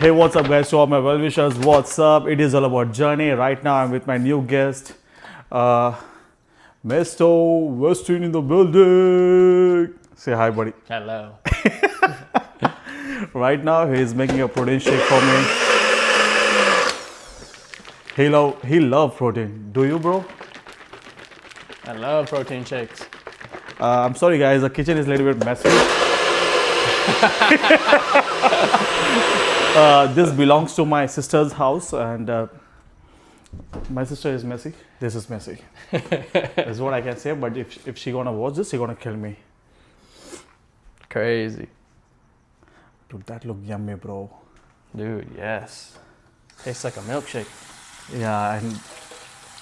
Hey, what's up, guys? To all my well wishers, what's up? It is all about journey. Right now, I'm with my new guest, Mr. Westin in the building. Say hi, buddy. Hello. Right now, he is making a protein shake for me. He love protein. Do you, bro? I love protein shakes. I'm sorry, guys. The kitchen is a little bit messy. This belongs to my sister's house, and my sister is messy. This is messy. That's what I can say. But if she gonna watch this, she gonna kill me. Crazy. Dude, that look yummy, bro. Dude, yes. Tastes like a milkshake. Yeah, and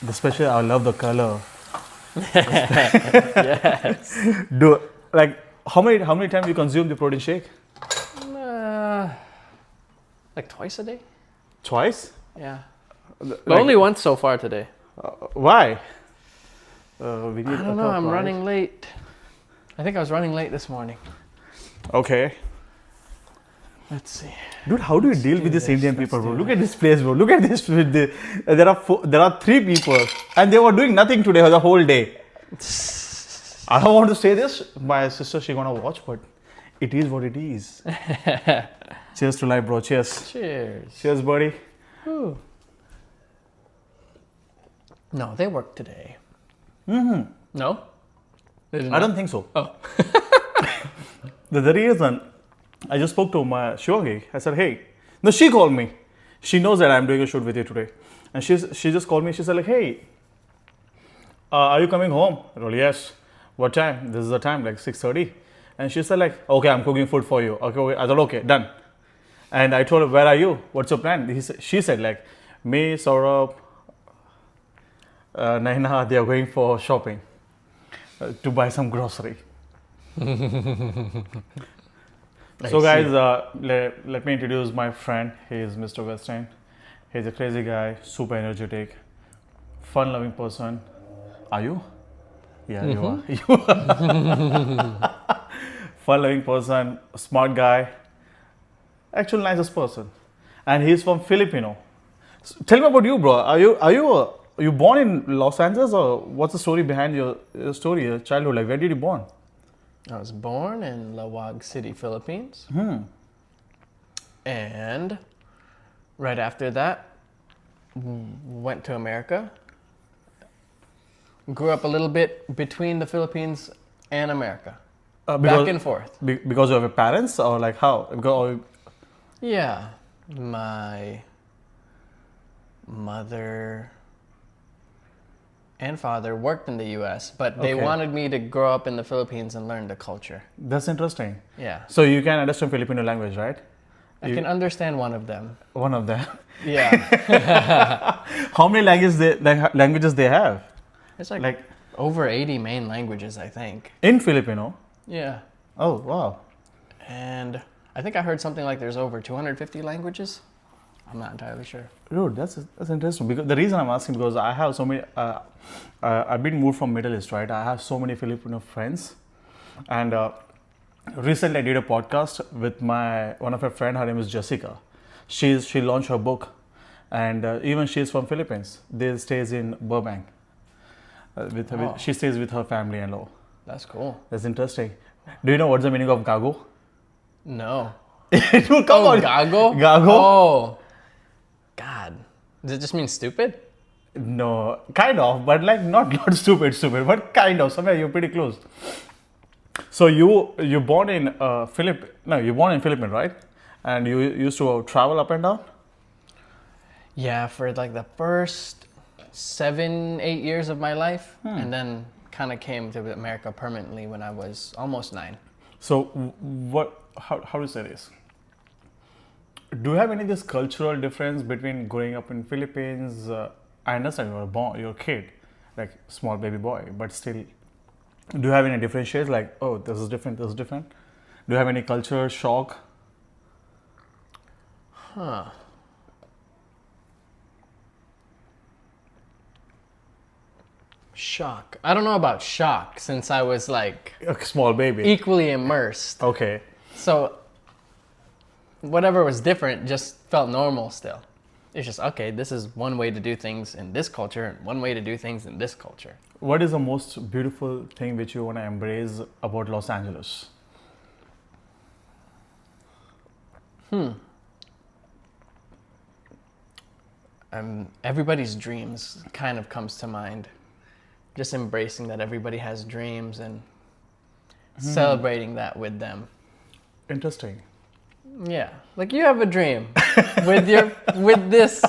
especially I love the color. Yes. Do like how many times you consume the protein shake? Like twice a day? Twice? Yeah. Like, But only once so far today. Why? We need I a don't know, cup, I'm right? running late. I think I was running late this morning. Okay. Let's see. Dude, how do you deal do with these this, Indian let's people, bro? do Look at this place, bro. Look at this. There are 3 people, and they were doing nothing today the whole day. I don't want to say this. My sister, she gonna watch, but it is what it is. Cheers to life, bro. Cheers. Cheers. Cheers, buddy. Ooh. No, they work today. Mm-hmm. No? They did I not? don't think so. Oh. The reason I just spoke to my Shivangi. I said, hey. No, she called me. She knows that I'm doing a shoot with you today. And she just called me. She said, like, hey, are you coming home? I told, yes. What time? This is the time, like 6:30. And she said, like, okay, I'm cooking food for you. Okay. I thought, okay, done. And I told her, where are you? What's your plan? She said, like, me, Saurabh, Naina, they are going for shopping to buy some grocery. So guys, let me introduce my friend. He is Mr. Westin. He's a crazy guy, super energetic, fun-loving person. Are you? Yeah, you are. You are. Fun-loving person, smart guy, actual nicest person, and he's from Filipino. So tell me about you, bro. Are you born in Los Angeles, or what's the story behind your story, your childhood? Like, where did you born? I was born in Lawag City, Philippines. And right after that, went to America. Grew up a little bit between the Philippines and America. Back and forth. Because of your parents, or like how? Yeah. My mother and father worked in the US, but they Okay. wanted me to grow up in the Philippines and learn the culture. That's interesting. Yeah. So you can understand Filipino language, right? I can understand one of them. One of them. Yeah. How many languages they have? It's like, Like over 80 main languages, I think. in Filipino? Yeah. Oh wow. And I think I heard something like there's over 250 languages. I'm not entirely sure. Dude, that's interesting. Because the reason I'm asking, because I have so many. I've been moved from Middle East, right? I have so many Filipino friends, and recently I did a podcast with one of my friend. Her name is Jessica. She launched her book, and even she's from Philippines. They stays in Burbank. She stays with her family and all. That's cool. That's interesting. Do you know what's the meaning of gago? No. Dude, come on. Gago? Gago? Oh. God. Does it just mean stupid? No, kind of, but like not stupid, but kind of. Somewhere you're pretty close. So you born in you're born in Philippines, right? And you used to travel up and down. Yeah, for like the first 7-8 years of my life, and then kind of came to America permanently when I was almost 9. So how do you say this? Do you have any this cultural difference between growing up in Philippines? I understand you're a kid, like small baby boy, but still, do you have any differentiates? Like, oh, this is different, this is different. Do you have any culture shock? Huh. Shock. I don't know about shock since I was like A small baby. equally immersed. Okay. So whatever was different just felt normal still. It's just, okay, this is one way to do things in this culture and one way to do things in this culture. What is the most beautiful thing which you want to embrace about Los Angeles? Everybody's dreams kind of comes to mind. Just embracing that everybody has dreams and celebrating that with them. Interesting. Yeah, like you have a dream with this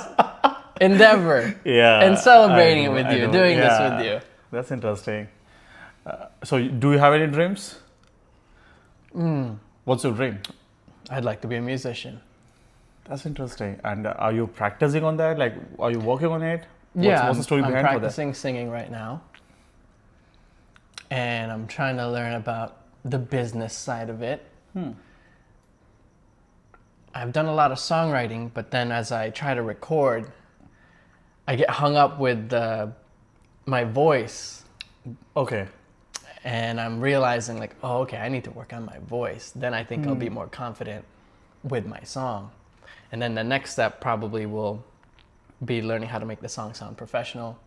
endeavor, Yeah. and celebrating it with I you, know. doing this Yeah. with you. That's interesting. So, do you have any dreams? What's your dream? I'd like to be a musician. That's interesting. And are you practicing on that? Like, are you working on it? What's the story I'm behind for that? practicing singing right now, and I'm trying to learn about the business side of it. I've done a lot of songwriting, but then as I try to record, I get hung up with my voice, Okay. and I'm realizing like, oh, okay, I need to work on my voice. Then I think I'll be more confident with my song. And then the next step probably will be learning how to make the song sound professional,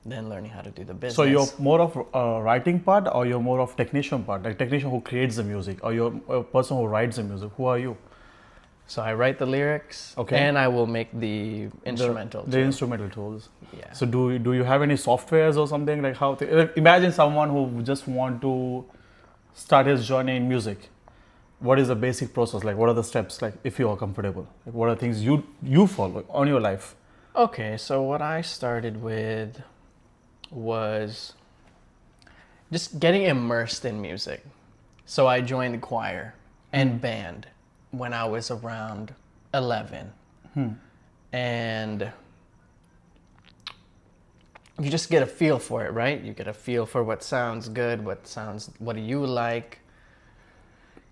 then learning how to do the business. So you're more of writing part, or you're more of technician part, like technician who creates the music, or you're a person who writes the music? Who are you? So I write the lyrics, Okay. and I will make the instrumental. The instrumental tools. Yeah. So do you have any softwares or something like how? Like imagine someone who just want to start his journey in music. What is the basic process? Like what are the steps? Like if you are comfortable, like what are things you follow on your life? Okay, so what I started with was just getting immersed in music. So I joined the choir and band when I was around 11. And you just get a feel for it, right? You get a feel for what sounds good, what do you like.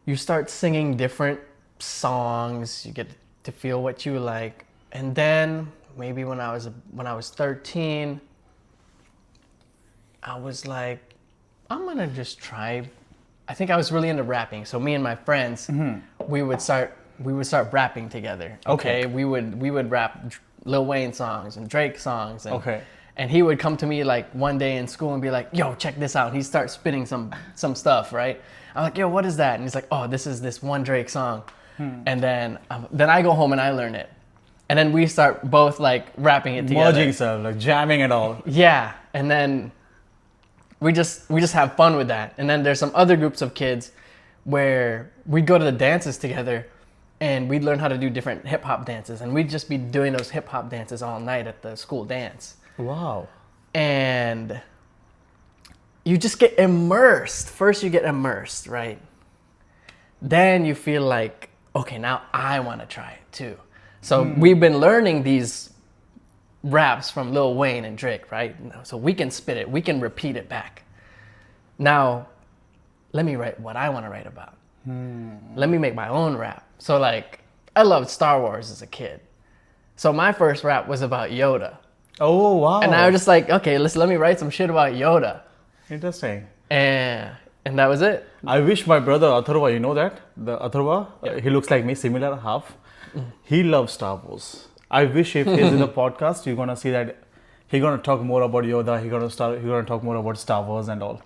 You start singing different songs, you get to feel what you like. And then maybe when I was 13, I was like, I'm gonna just try. I think I was really into rapping. So me and my friends, we would start rapping together. Okay. We would rap Lil Wayne songs and Drake songs. And, Okay. And he would come to me like one day in school and be like, "Yo, check this out." And he'd start spitting some stuff, right? I'm like, "Yo, what is that?" And he's like, "Oh, this is this one Drake song." And then I go home and I learn it. And then we start both like rapping it together. Merging stuff, like jamming and all. Yeah, and then we just have fun with that. And then there's some other groups of kids where we'd go to the dances together and we'd learn how to do different hip hop dances, and we'd just be doing those hip hop dances all night at the school dance. Wow. And you just get immersed. First you get immersed, right? Then you feel like, okay, now I want to try it too. So we've been learning these raps from Lil Wayne and Drake, right? So we can spit it, we can repeat it back. Now, let me write what I want to write about. Let me make my own rap. So like, I loved Star Wars as a kid. So my first rap was about Yoda. Oh wow. And I was just like, okay, let me write some shit about Yoda. Interesting. And that was it. I wish my brother Atharva, you know that? The Atharva, he looks like me, similar half. He loves Star Wars. I wish if he's in the podcast, you're gonna see that he's gonna talk more about Yoda. He's gonna talk more about Star Wars and all.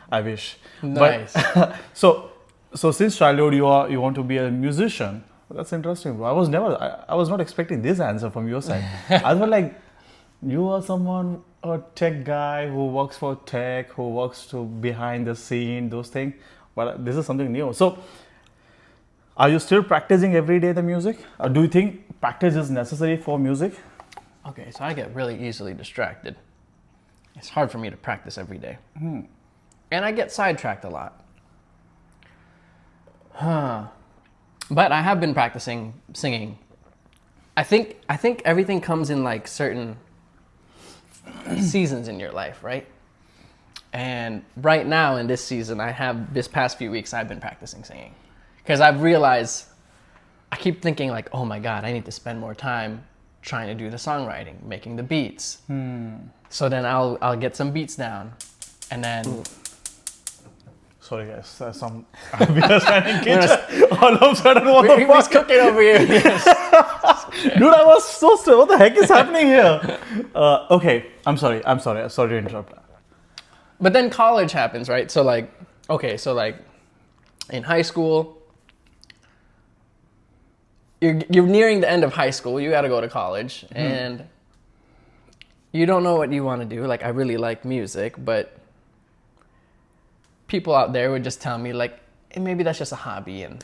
I wish. Nice. But, so since childhood you want to be a musician. That's interesting, bro. I was not expecting this answer from your side. I was like, you are someone, a tech guy who works for tech, who works to behind the scene, those things. But this is something new. So, are you still practicing every day the music? Or do you think practice is necessary for music? Okay, so I get really easily distracted. It's hard for me to practice every day. And I get sidetracked a lot. But I have been practicing singing. I think everything comes in like certain seasons in your life, right? And right now in this season, this past few weeks, I've been practicing singing. Because I've realized, I keep thinking like, oh my God, I need to spend more time trying to do the songwriting, making the beats. So then I'll get some beats down, and then Sorry guys, some we are standing kitchen. All of a sudden, what the He's fuck? cooking over here. Dude, I was so scared. What the heck is happening here? Okay, I'm sorry. Sorry to interrupt. But then college happens, right? So like, okay, so like in high school, you're nearing the end of high school. You got to go to college, and you don't know what you want to do. Like, I really like music, but people out there would just tell me like, hey, maybe that's just a hobby, and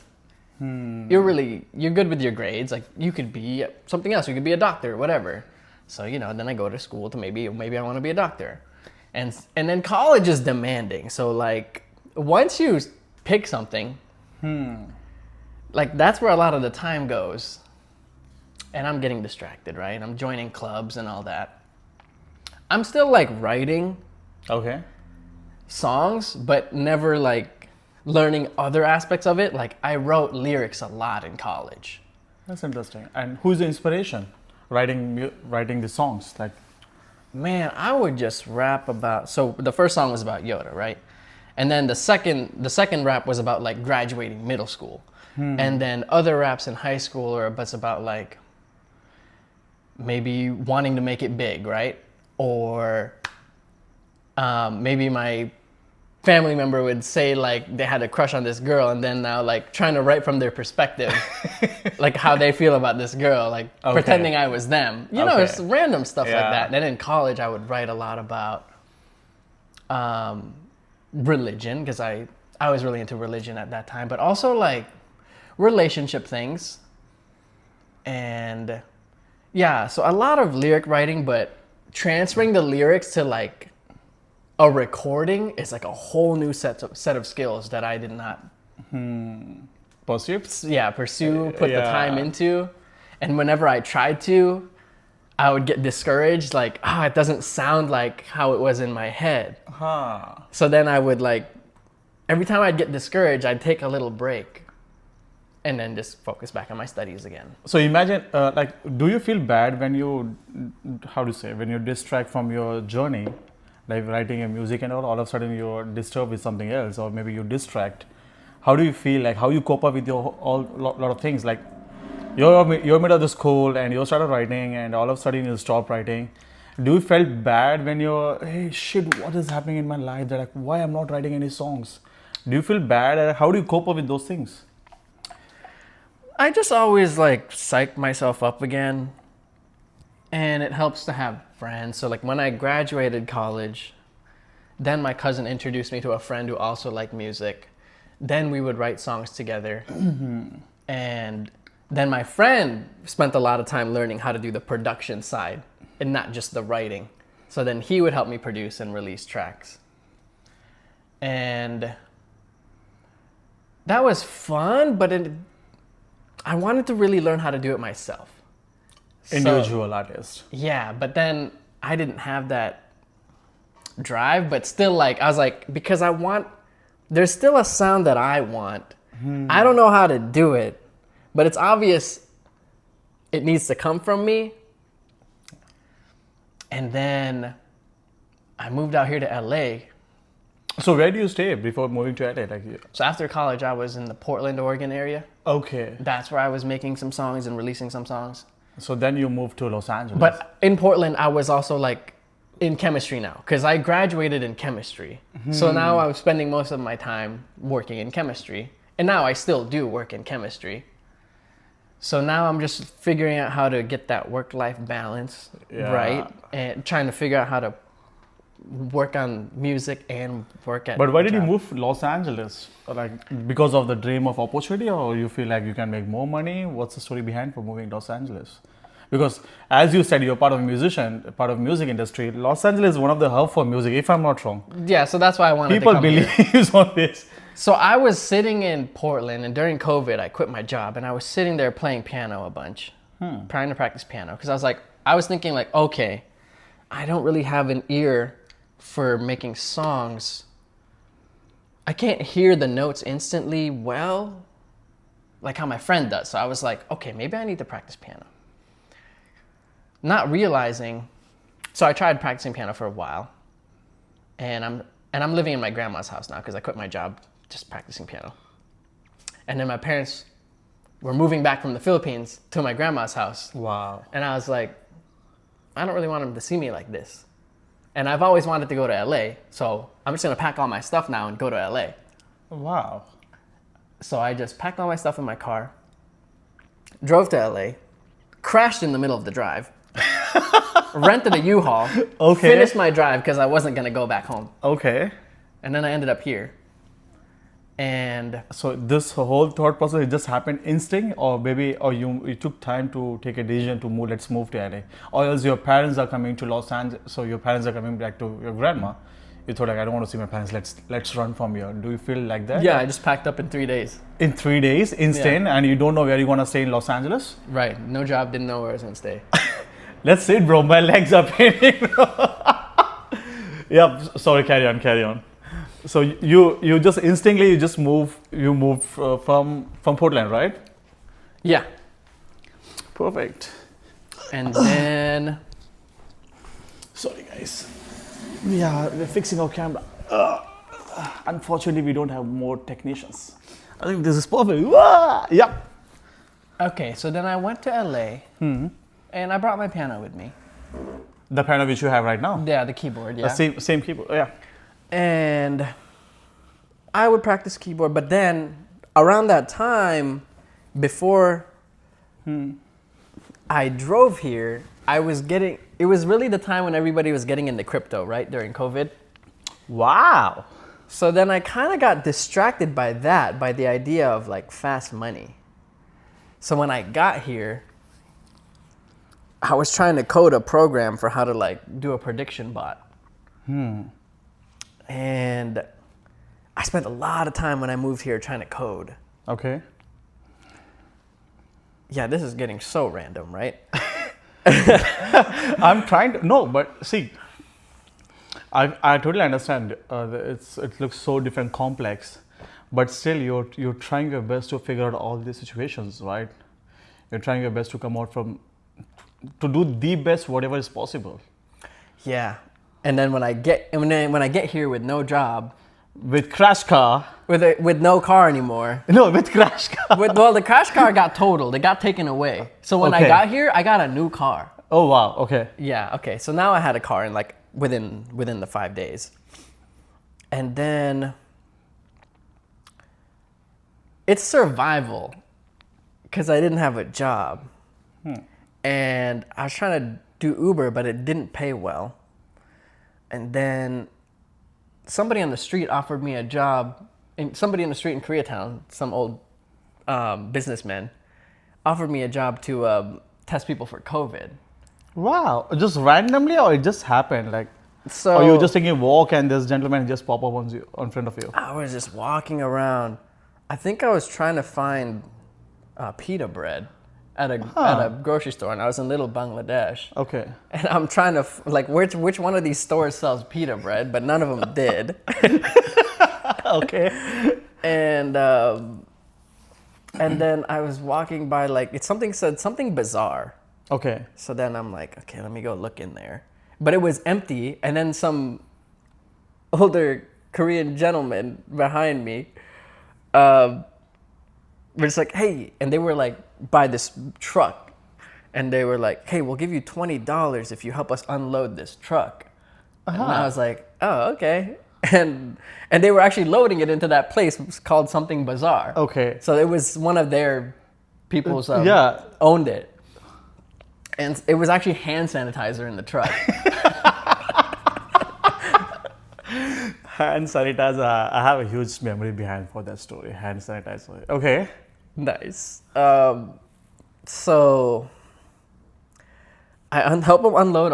you're good with your grades. Like, you could be something else. You could be a doctor, whatever. So then I go to school to maybe I want to be a doctor, and then college is demanding. So like, once you pick something, like that's where a lot of the time goes, and I'm getting distracted, right? I'm joining clubs and all that. I'm still like writing Okay. songs, but never like learning other aspects of it. Like, I wrote lyrics a lot in college. That's interesting. And who's the inspiration? Writing the songs, like. Man, I would just rap about. So the first song was about Yoda, right? And then the second rap was about like graduating middle school, and then other raps in high school are about like maybe wanting to make it big, right? Or maybe my family member would say like they had a crush on this girl, and then now like trying to write from their perspective, like how they feel about this girl, like pretending I was them. It's random stuff like that. And then in college, I would write a lot about religion, because I was really into religion at that time, but also like relationship things. And yeah, so a lot of lyric writing, but transferring the lyrics to like a recording is like a whole new set of skills that I did not Pursue? put the time into. And whenever I tried to, I would get discouraged, like, it doesn't sound like how it was in my head. So then I would like, every time I'd get discouraged, I'd take a little break and then just focus back on my studies again. So imagine, do you feel bad when when you distract from your journey, like writing your music and all of a sudden you're disturbed with something else, or maybe you distract? How do you feel? Like, how you cope up with your lot of things? Like, you're middle of the school and you started writing, and all of a sudden you stop writing. Do you felt bad when hey shit, what is happening in my life? That like, why I'm not writing any songs? Do you feel bad? How do you cope up with those things? I just always like psych myself up again, and it helps to have friends. So like when I graduated college, then my cousin introduced me to a friend who also liked music. Then we would write songs together. And then my friend spent a lot of time learning how to do the production side and not just the writing. So then he would help me produce and release tracks. And that was fun, but I wanted to really learn how to do it myself. Individual artist. Yeah, but then I didn't have that drive, but still like, I was like, because there's still a sound that I want. I don't know how to do it, but it's obvious it needs to come from me. And then I moved out here to LA. So where do you stay before moving to LA? So after college, I was in the Portland, Oregon area. Okay. That's where I was making some songs and releasing some songs. So then you moved to Los Angeles. But in Portland, I was also like in chemistry now, because I graduated in chemistry. So now I'm spending most of my time working in chemistry. And now I still do work in chemistry. So now I'm just figuring out how to get that work-life balance right, and trying to figure out how to work on music and work at. But why did you move to Los Angeles? Like, because of the dream of opportunity, or you feel like you can make more money? What's the story behind for moving to Los Angeles? Because as you said, you're part of music industry. Los Angeles is one of the hub for music, if I'm not wrong. Yeah, so that's why I wanted People to come believe here. on this. So I was sitting in Portland, and during COVID, I quit my job, and I was sitting there playing piano a bunch, trying to practice piano. Because I was thinking like, okay, I don't really have an ear for making songs. I can't hear the notes instantly well, like how my friend does. So I was like, okay, maybe I need to practice piano. Not realizing, so I tried practicing piano for a while, and I'm living in my grandma's house now because I quit my job just practicing piano. And then my parents were moving back from the Philippines to my grandma's house. Wow. And I was like, I don't really want them to see me like this. And I've always wanted to go to LA, so I'm just gonna pack all my stuff now and go to LA. Wow. So I just packed all my stuff in my car, drove to LA, crashed in the middle of the drive, rented a U-Haul, Okay. finished my drive because I wasn't gonna go back home. Okay. And then I ended up here. And So this whole thought process, it just happened instinct, or maybe, or you took time to take a decision to move. Let's move to LA, or else your parents are coming to Los Angeles. So your parents are coming back to your grandma. You thought like, I don't want to see my parents. Let's run from here. Do you feel like that? yeah, I just packed up in 3 days. In 3 days, instant, and you don't know where you're gonna stay in Los Angeles. Right, no job, didn't know where I was gonna stay. Let's sit, bro. My legs are paining. Yeah. Sorry. Carry on. So you just instinctively you move from Portland, right? Yeah, Perfect. and then Sorry, guys. We're fixing our camera. Unfortunately, we don't have more technicians. I think this is perfect. Yeah. okay, so then I went to LA, and I brought my piano with me. The piano which you have right now. Yeah, the keyboard. Yeah, The same keyboard. Yeah. and I would practice keyboard, but then around that time, before I drove here, it was really the time when everybody was getting into crypto, right, during COVID. Wow. So then I kind of got distracted by that, by the idea of like fast money. So when I got here, I was trying to code a program for how to like do a prediction bot. And I spent a lot of time when I moved here trying to code. Okay. Yeah, this is getting so random, right? I'm trying to no, but see, I totally understand. It looks so different, complex, but still you're trying your best to figure out all these situations, right? You're trying your best to come out to do the best whatever is possible. Yeah. And then when I get here with no job, With crash car, with no car anymore. no, with crash car. Well, the crash car got totaled. It got taken away. So when I Okay. got here, I got a new car. Oh wow, okay. Yeah, okay. So now I had a car in like within the 5 days. And then it's survival because I didn't have a job. And I was trying to do Uber, but it didn't pay well. And then somebody on the street offered me a job. Somebody in the street in Koreatown, some old businessman, offered me a job to test people for COVID. Wow, just randomly, or it just happened? Like, So or you were just taking a walk and this gentleman just pop up on front of you? I was just walking around. I think I was trying to find pita bread at a grocery store, and I was in Little Bangladesh. Okay. And I'm trying to like which one of these stores sells pita bread, but none of them did. Okay. And then I was walking by, like said something bizarre. Okay. So then I'm like, okay, let me go look in there. But it was empty, and then some older Korean gentleman behind me were just like, hey, and they were like by this truck, and they were like, hey, we'll give you $20 if you help us unload this truck. And I was like, oh, okay. And they were actually loading it into that place called Something Bizarre. Okay. So it was one of their people's Yeah. owned it. And it was actually hand sanitizer in the truck. Hand sanitizer. I have a huge memory behind for that story. Hand sanitizer. Okay. Nice. So I help them unload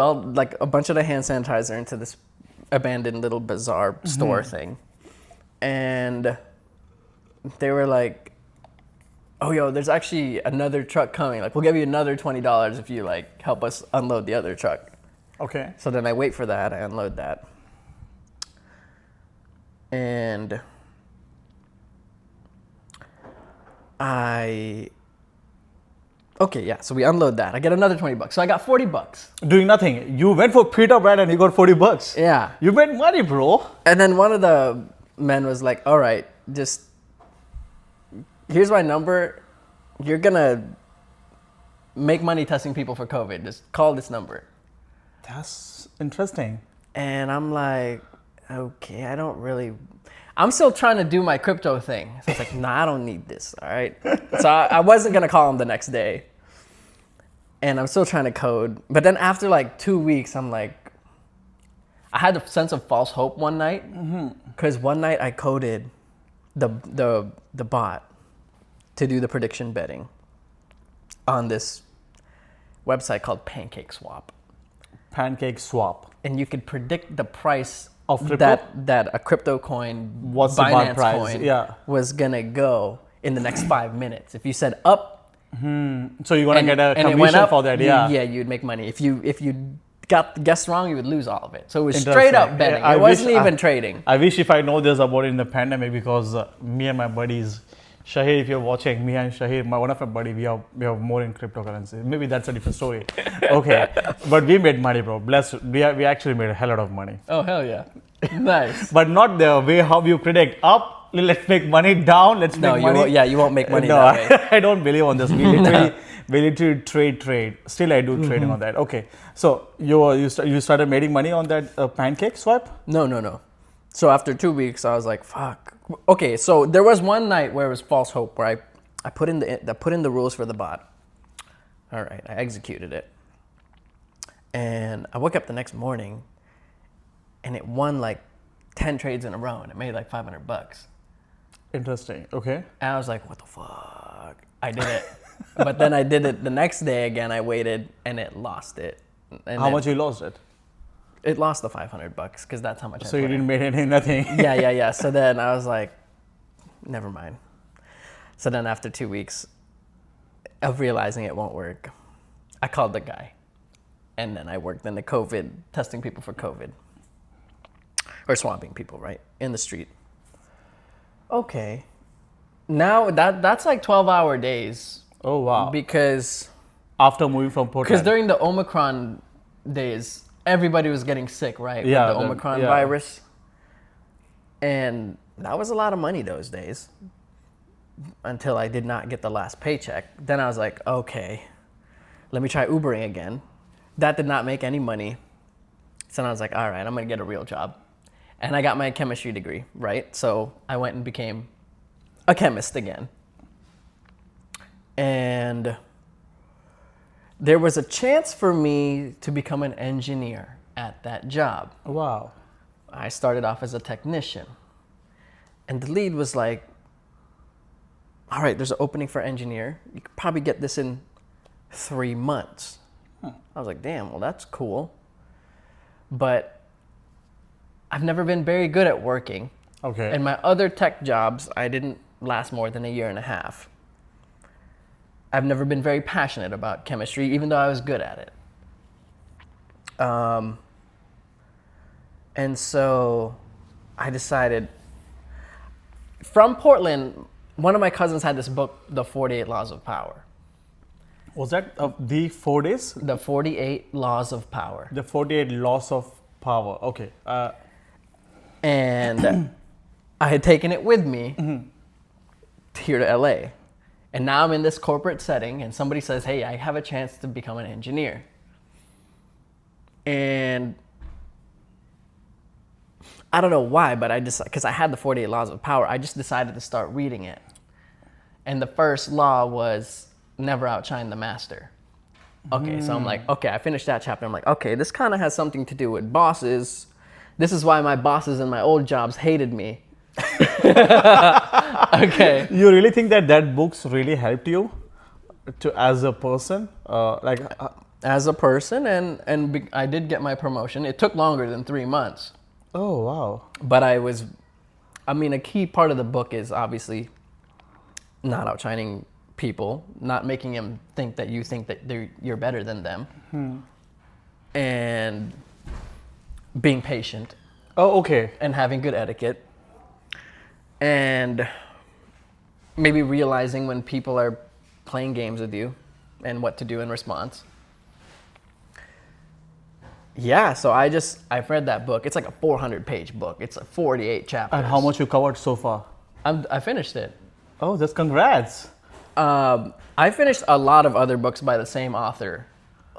a bunch of the hand sanitizer into this abandoned little bizarre store thing. And they were like, oh, yo, there's actually another truck coming. Like, we'll give you another $20 if you like help us unload the other truck. Okay. So then I wait for that, I unload that. And so we unload that. I get another $20. So I got $40. Doing nothing. You went for pita bread and you got $40. Yeah. You made money, bro. And then one of the man was like, all right, just here's my number. You're gonna make money testing people for COVID. Just call this number. That's interesting. And I'm like, okay, I'm still trying to do my crypto thing. So it's like, nah, I don't need this, all right? So I wasn't gonna call him the next day. And I'm still trying to code. But then after like 2 weeks, I'm like, I had a sense of false hope one night. Because one night I coded the bot to do the prediction betting on this website called Pancake Swap. Pancake Swap. And you could predict the price Of crypto? that a crypto coin, What's the Binance price? coin, Yeah. was gonna go in the next 5 minutes. If you said up, So you're gonna get a and it went commission up, for that, yeah. you'd make money. If you guessed wrong, you would lose all of it. So it was Interesting. straight up betting. Yeah, It wasn't even trading. I wish if I know this about it in the pandemic because me and my buddies, Shahir, if you're watching, me and Shahir, one of my buddy, we have more in cryptocurrency. Maybe that's a different story. Okay, but we made money, bro. Blessed. We actually made a hell lot of money. Oh hell yeah, nice. But not the way how you predict up. Let's make money down. Let's No, make you money. won't, yeah, you won't make money No, that way. I don't believe on this. We literally trade. Still, I do trading on that. Okay, so you started making money on that pancake swap. No. So after 2 weeks, I was like, fuck. Okay, so there was one night where it was false hope, where I put in the rules for the bot. All right, I executed it, and I woke up the next morning, and it won like 10 trades in a row, and it made like $500. Interesting. Okay. And I was like, what the fuck? I did it. But then I did it the next day again. I waited and it lost it. And How much you lost it? It lost the $500 because that's how much So I you put in. didn't make anything, nothing. Yeah. So then I was like, never mind. So then after 2 weeks of realizing it won't work, I called the guy. And then I worked in the COVID, testing people for COVID. Or swamping people, right? In the street. Okay. Now that's like 12-hour days. Oh wow. Because After moving from Portland. during the Omicron days, everybody was getting sick, right? Yeah, With the Omicron virus. And that was a lot of money those days. Until I did not get the last paycheck. Then I was like, okay, let me try Ubering again. That did not make any money. So then I was like, all right, I'm gonna get a real job. And I got my chemistry degree, right? So I went and became a chemist again. And there was a chance for me to become an engineer at that job. Wow. I started off as a technician. And the lead was like, all right, there's an opening for engineer. You could probably get this in 3 months. I was like, damn, well, that's cool. But I've never been very good at working. Okay. And my other tech jobs, I didn't last more than a year and a half. I've never been very passionate about chemistry, even though I was good at it. And so I decided, from Portland, one of my cousins had this book, The 48 Laws of Power. Was that the 4 days? The 48 Laws of Power. The 48 Laws of Power. Okay. And I had taken it with me here to LA. And now I'm in this corporate setting and somebody says, hey, I have a chance to become an engineer. And I don't know why, but because I had the 48 Laws of Power, I just decided to start reading it. And the first law was never outshine the master. Okay, so I'm like, okay, I finished that chapter. I'm like, okay, this kind of has something to do with bosses. This is why my bosses in my old jobs hated me. Okay. You really think that books really helped you as a person? As a person, and I did get my promotion. It took longer than 3 months. Oh, wow. But a key part of the book is obviously not outshining people, not making them think that you think that you're better than them, and being patient. Oh, okay. And having good etiquette, and maybe realizing when people are playing games with you and what to do in response. Yeah, so I've read that book. It's like a 400-page book. It's like 48 chapters. And how much you covered so far? I finished it. Oh, just congrats. I finished a lot of other books by the same author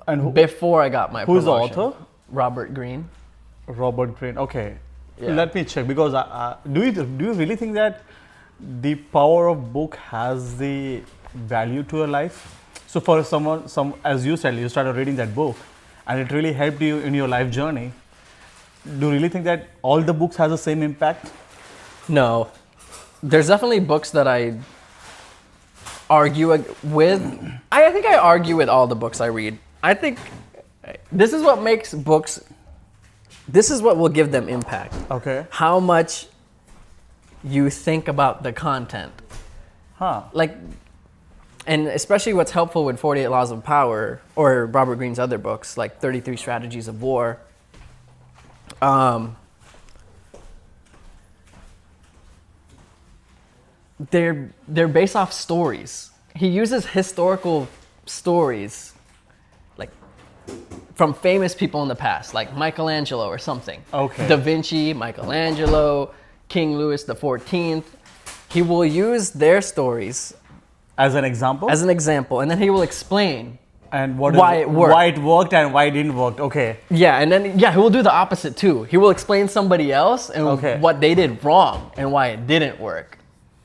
And before I got my who's the promotion. author? Robert Greene. Robert Greene. Okay. Yeah. Let me check, because do you really think that the power of book has the value to your life? So for some as you said, you started reading that book and it really helped you in your life journey. Do you really think that all the books has the same impact? No, there's definitely books that I argue with. I think I argue with all the books I read. I think this is what makes books. This is what will give them impact. Okay. How much you think about the content. Huh. Like, and especially what's helpful with 48 Laws of Power or Robert Greene's other books, like 33 Strategies of War. They're based off stories. He uses historical stories, like from famous people in the past, like Michelangelo or something. Okay. Da Vinci, Michelangelo, King Louis XIV. He will use their stories As an example? as an example, and then he will explain. And why it worked. Why it worked and why it didn't work. Okay. Yeah, and then he will do the opposite too. He will explain somebody else and Okay. what they did wrong and why it didn't work.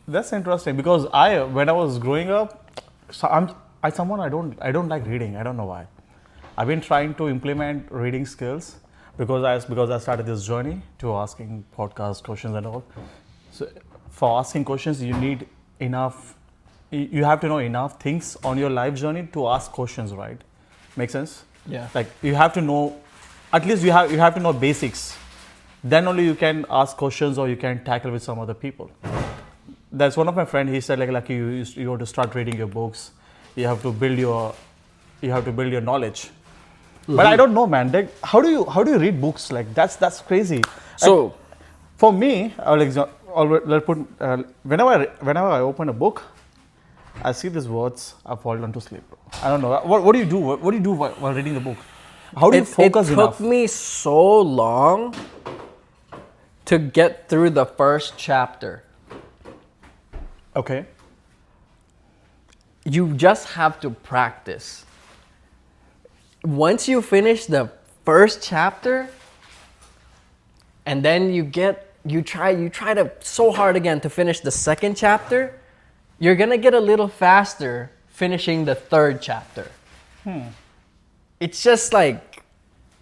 That's interesting, because when I was growing up, so I don't like reading. I don't know why. I've been trying to implement reading skills because I started this journey to asking podcast questions and all. So for asking questions, you need enough. You have to know enough things on your life journey to ask questions, right? Make sense? Yeah. Like you have to know, at least you have to know basics. Then only you can ask questions or you can tackle with some other people. That's one of my friends. He said like you have to start reading your books. You have to build your knowledge. Mm-hmm. But I don't know, man. Like, how do you read books? Like that's crazy. So for me, whenever I open a book, I see these words, I fall into sleep. I don't know. What do you do? What do you do while reading the book? How do you focus enough? It took me so long to get through the first chapter. Okay. You just have to practice. Once you finish the first chapter, and then you try to so hard again to finish the second chapter, you're gonna get a little faster finishing the third chapter. It's just like,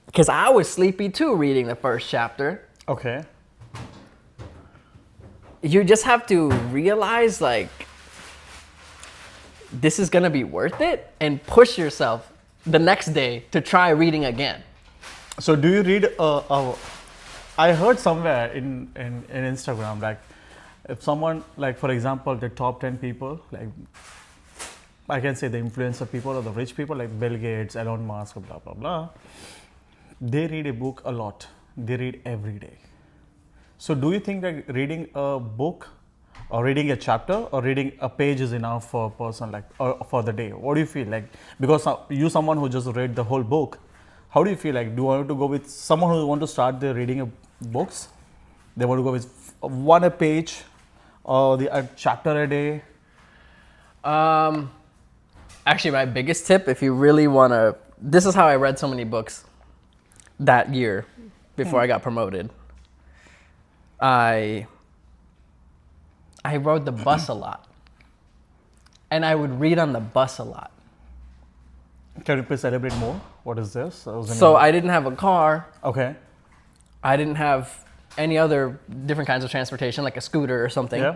because I was sleepy too reading the first chapter. Okay. You just have to realize like, this is gonna be worth it, and push yourself the next day to try reading again. So do you read? I heard somewhere in Instagram, like if someone, like for example, the top 10 people, like I can say the influencer people or the rich people, like Bill Gates, Elon Musk, blah blah blah. They read a book a lot. They read every day. So do you think that reading a book or reading a chapter or reading a page is enough for a person, like, or for the day? What do you feel like? Because you, someone who just read the whole book, how do you feel like? Do you want to go with someone who want to start the reading of books? They want to go with one a page or a chapter a day? Actually, my biggest tip, if you really wanna, this is how I read so many books that year before I got promoted. I rode the bus a lot, and I would read on the bus a lot. Can you please elaborate more? What is this? So I didn't have a car. Okay. I didn't have any other different kinds of transportation, like a scooter or something. Yeah.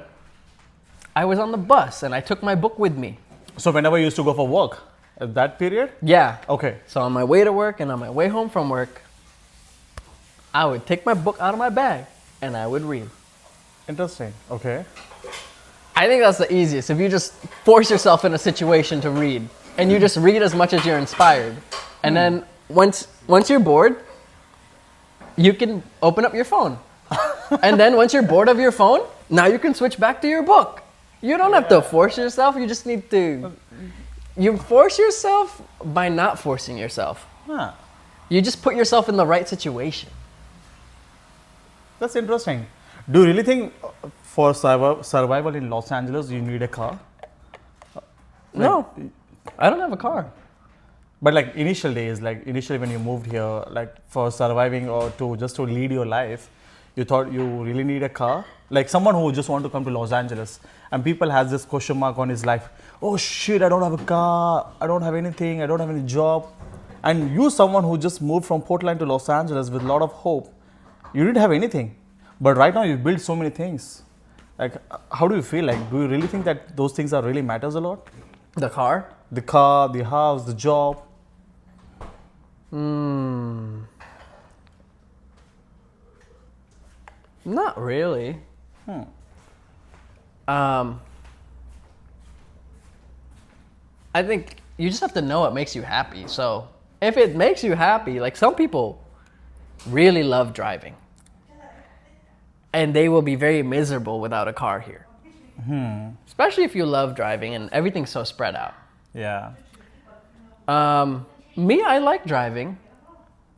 I was on the bus, and I took my book with me. So whenever you used to go for work, at that period? Yeah. Okay. So on my way to work and on my way home from work, I would take my book out of my bag, and I would read. Interesting. Okay. I think that's the easiest. If you just force yourself in a situation to read, and you just read as much as you're inspired, and then once you're bored, you can open up your phone. And then once you're bored of your phone, now you can switch back to your book. You don't have to force yourself. You just need to. You force yourself by not forcing yourself. Huh. You just put yourself in the right situation. That's interesting. Do you really think for survival in Los Angeles you need a car? No, I don't have a car. But like initial days, like initially when you moved here, like for surviving or to lead your life, you thought you really need a car? Like someone who just want to come to Los Angeles and people has this question mark on his life. Oh shit, I don't have a car, I don't have anything, I don't have any job. And you, someone who just moved from Portland to Los Angeles with a lot of hope, you didn't have anything. But right now you've built so many things. Like how do you feel? Like do you really think that those things are really matters a lot? The car? The car, the house, the job. Not really. I think you just have to know what makes you happy. So if it makes you happy, like some people really love driving. And they will be very miserable without a car here. Especially if you love driving and everything's so spread out. Yeah. Me, I like driving,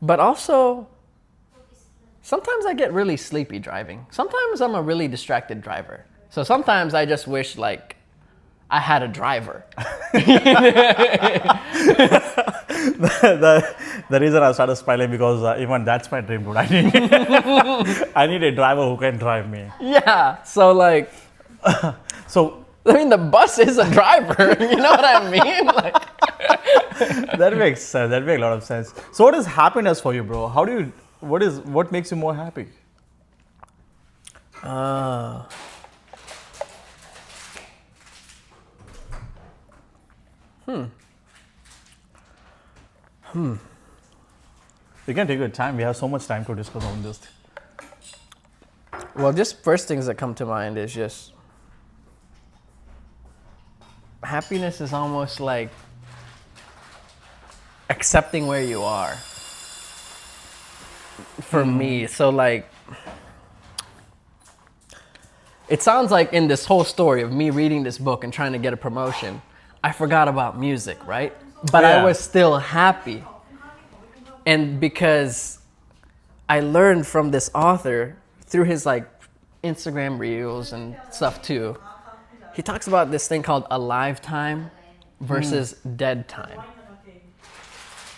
but also sometimes I get really sleepy driving. Sometimes I'm a really distracted driver. So sometimes I just wish like I had a driver. The reason I started smiling because even that's my dream, dude. I need a driver who can drive me. Yeah. So like, So I mean, the bus is a driver. You know what I mean? Like, that makes sense. That makes a lot of sense. So what is happiness for you, bro? How do you? What makes you more happy? You can take your time. We have so much time to discuss on this. well, just first things that come to mind is just happiness is almost like accepting where you are. For me, so like, it sounds like in this whole story of me reading this book and trying to get a promotion, I forgot about music, right? But Yeah. I was still happy. And because I learned from this author through his like Instagram reels and stuff too, he talks about this thing called alive time versus dead time.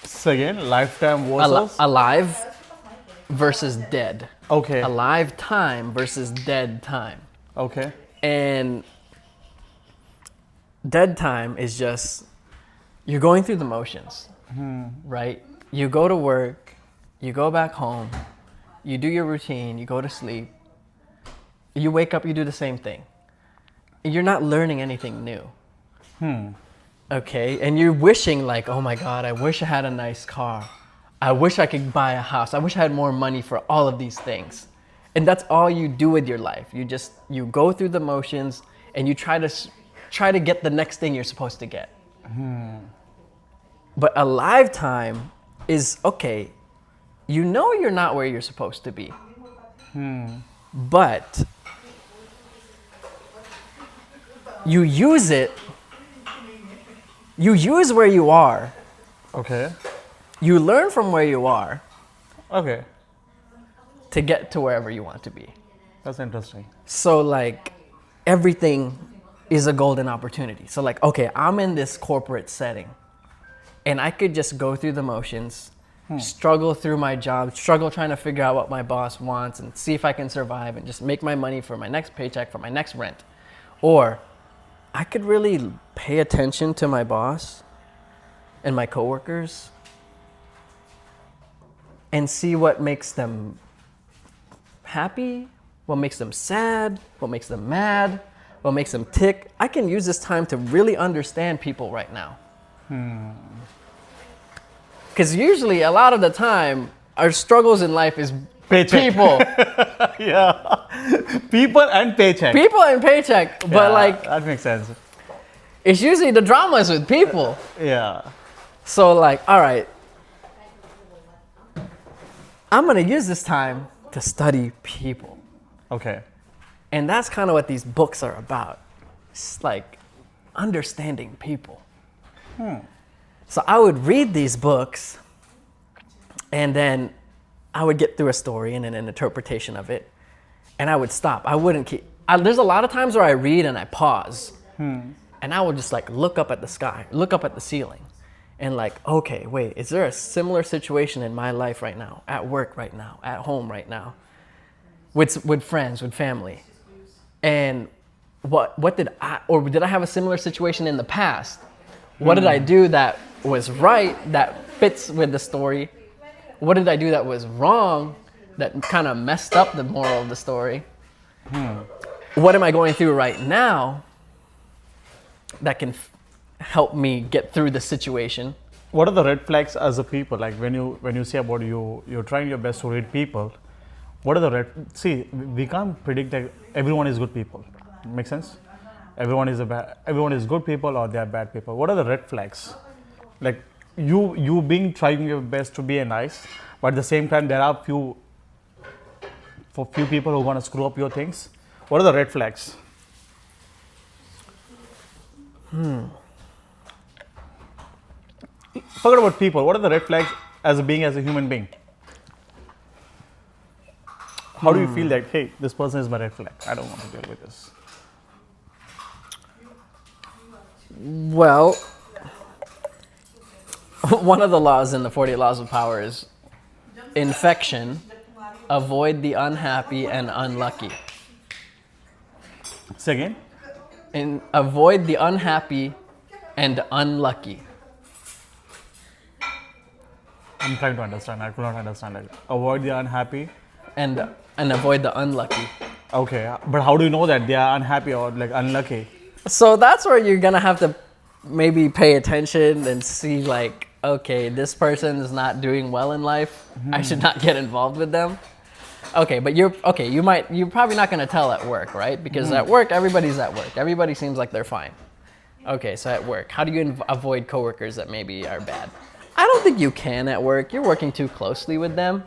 So again, lifetime versus. Alive versus dead. Okay. Alive time versus dead time. Okay. And dead time is just you're going through the motions, right? You go to work, you go back home, you do your routine, you go to sleep, you wake up, you do the same thing. You're not learning anything new. Okay, and you're wishing like, oh my God, I wish I had a nice car. I wish I could buy a house. I wish I had more money for all of these things. And that's all you do with your life. You go through the motions and you try to get the next thing you're supposed to get. But a lifetime is, okay, you know you're not where you're supposed to be. But you use it. You use where you are. Okay. You learn from where you are Okay. to get to wherever you want to be. That's interesting. So like everything is a golden opportunity. So like, okay, I'm in this corporate setting and I could just go through the motions, struggle through my job, struggle trying to figure out what my boss wants and see if I can survive and just make my money for my next paycheck, for my next rent. Or I could really pay attention to my boss and my coworkers and see what makes them happy, what makes them sad, what makes them mad, what makes them tick. I can use this time to really understand people right now. Because usually, a lot of the time, our struggles in life is Paycheck. people. Yeah. People and paycheck. People and paycheck. But Yeah, like, that makes sense. it's usually the dramas with people. Yeah. So like, all right, I'm gonna use this time to study people. Okay. And that's kind of what these books are about. It's like understanding people. So I would read these books And then I would get through a story and then an interpretation of it, and I would stop. I wouldn't keep. There's a lot of times where I read and I pause, and I would just like look up at the sky, look up at the ceiling, and like, okay, wait, is there a similar situation in my life right now, at work right now, at home right now, with friends, with family, and what did did I have a similar situation in the past? What did I do that was right, that fits with the story? What did I do that was wrong, that kind of messed up the moral of the story? What am I going through right now that can help me get through the situation? What are the red flags as a people? Like when you say about you're trying your best to read people. What are the see, we can't predict that everyone is good people. Make sense? Everyone is good people or they are bad people. What are the red flags? Like you being trying your best to be a nice, but at the same time there are few people who are gonna screw up your things. What are the red flags? Forget about people. What are the red flags as a human being? How do you feel that, hey, this person is my red flag? I don't want to deal with this. Well, one of the laws in the 48 Laws of Power is infection, avoid the unhappy and unlucky. Say again? And avoid the unhappy and unlucky. I'm trying to understand. I could not understand it. Avoid the unhappy. And avoid the unlucky. Okay, but how do you know that they are unhappy or like unlucky? So that's where you're gonna have to maybe pay attention and see like, okay, this person is not doing well in life. I should not get involved with them. Okay, but you're probably not gonna tell at work, right? Because at work, everybody's at work. Everybody seems like they're fine. Okay, so at work, how do you avoid coworkers that maybe are bad? I don't think you can at work. You're working too closely with them.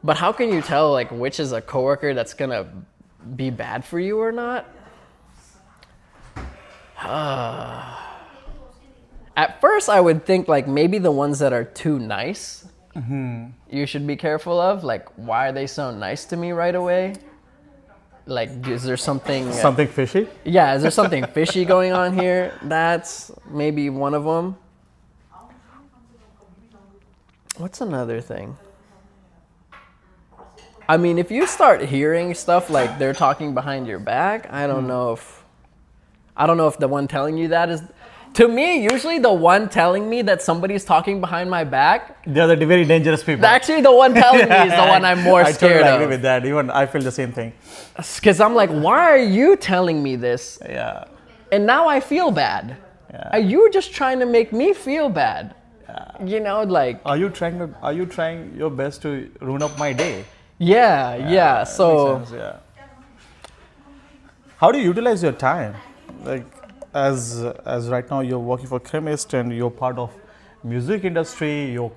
But how can you tell like which is a coworker that's gonna be bad for you or not? At first, I would think like maybe the ones that are too nice, you should be careful of. Like, why are they so nice to me right away? Like, is there something fishy? Yeah, is there something fishy going on here? That's maybe one of them. What's another thing? I mean, if you start hearing stuff like they're talking behind your back, I don't know if the one telling you that is. To me, usually the one telling me that somebody's talking behind my back, They are the very dangerous people. actually the one telling me is the one I'm more I scared totally agree of. with that. Even I feel the same thing. Because I'm like, why are you telling me this? Yeah. And now I feel bad. Yeah. You were just trying to make me feel bad. You know, like. Are you trying your best to ruin up my day? Yeah. So. Makes sense, yeah. How do you utilize your time? Like, as right now you're working for Chemist and you're part of music industry, you're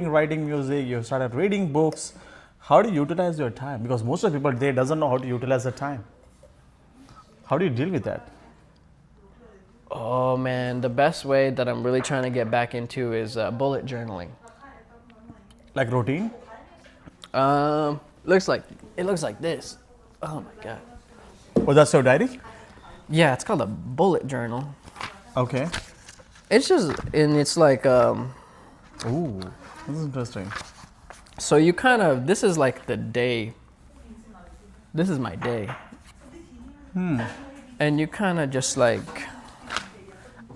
writing music, you started reading books. How do you utilize your time? Because most of the people they doesn't know how to utilize their time. How do you deal with that? Oh man, the best way that I'm really trying to get back into is bullet journaling. Like routine? It looks like this. Oh my god. Oh, that's your diary? Yeah, it's called a bullet journal. Okay. It's like Ooh, this is interesting. so you kind of, this is like the day. This is my day. And you kind of just like,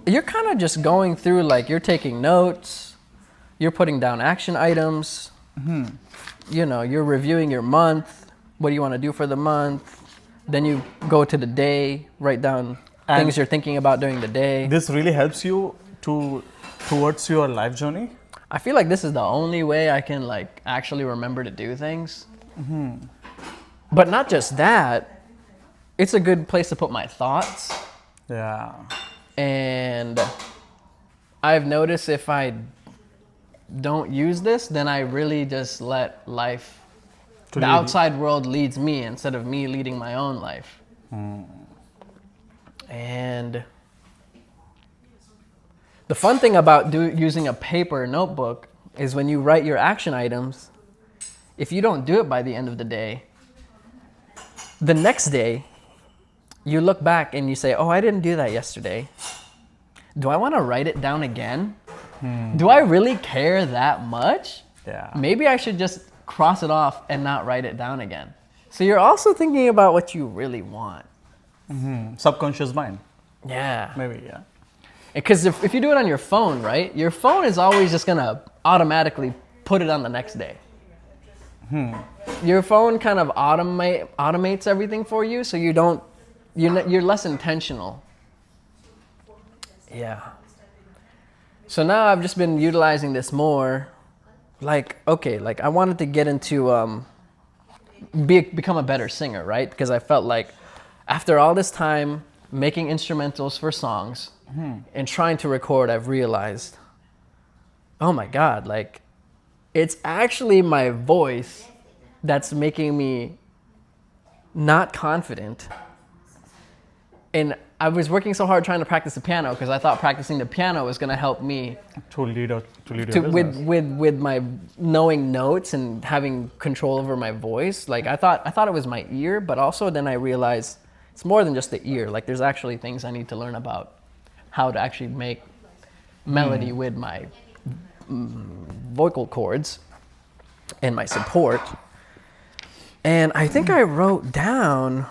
you're kind of just going through, like you're taking notes, you're putting down action items, you know, you're reviewing your month, what do you want to do for the month, then you go to the day, write down things you're thinking about during the day. This really helps you towards your life journey? I feel like this is the only way I can like actually remember to do things. But not just that, it's a good place to put my thoughts. Yeah. And I've noticed if I don't use this, then I really just let life, the outside world leads me instead of me leading my own life. And the fun thing about using a paper notebook is when you write your action items, if you don't do it by the end of the day, the next day, you look back and you say, oh, I didn't do that yesterday. Do I want to write it down again? Do I really care that much? Yeah. Maybe I should just cross it off and not write it down again. So you're also thinking about what you really want. Subconscious mind. Yeah. Maybe, yeah. Because if you do it on your phone, right? Your phone is always just going to automatically put it on the next day. Your phone kind of automates everything for you, so you're less intentional. Yeah. So now I've just been utilizing this more. Like, okay, like I wanted to get into become a better singer, right? Because I felt like after all this time making instrumentals for songs and trying to record, I've realized, oh my God, like it's actually my voice that's making me not confident. And I was working so hard trying to practice the piano because I thought practicing the piano was going to help me To lead your business. with my knowing notes and having control over my voice. Like I thought it was my ear, but also then I realized it's more than just the ear. Like there's actually things I need to learn about how to actually make melody with my vocal cords and my support. And I think I wrote down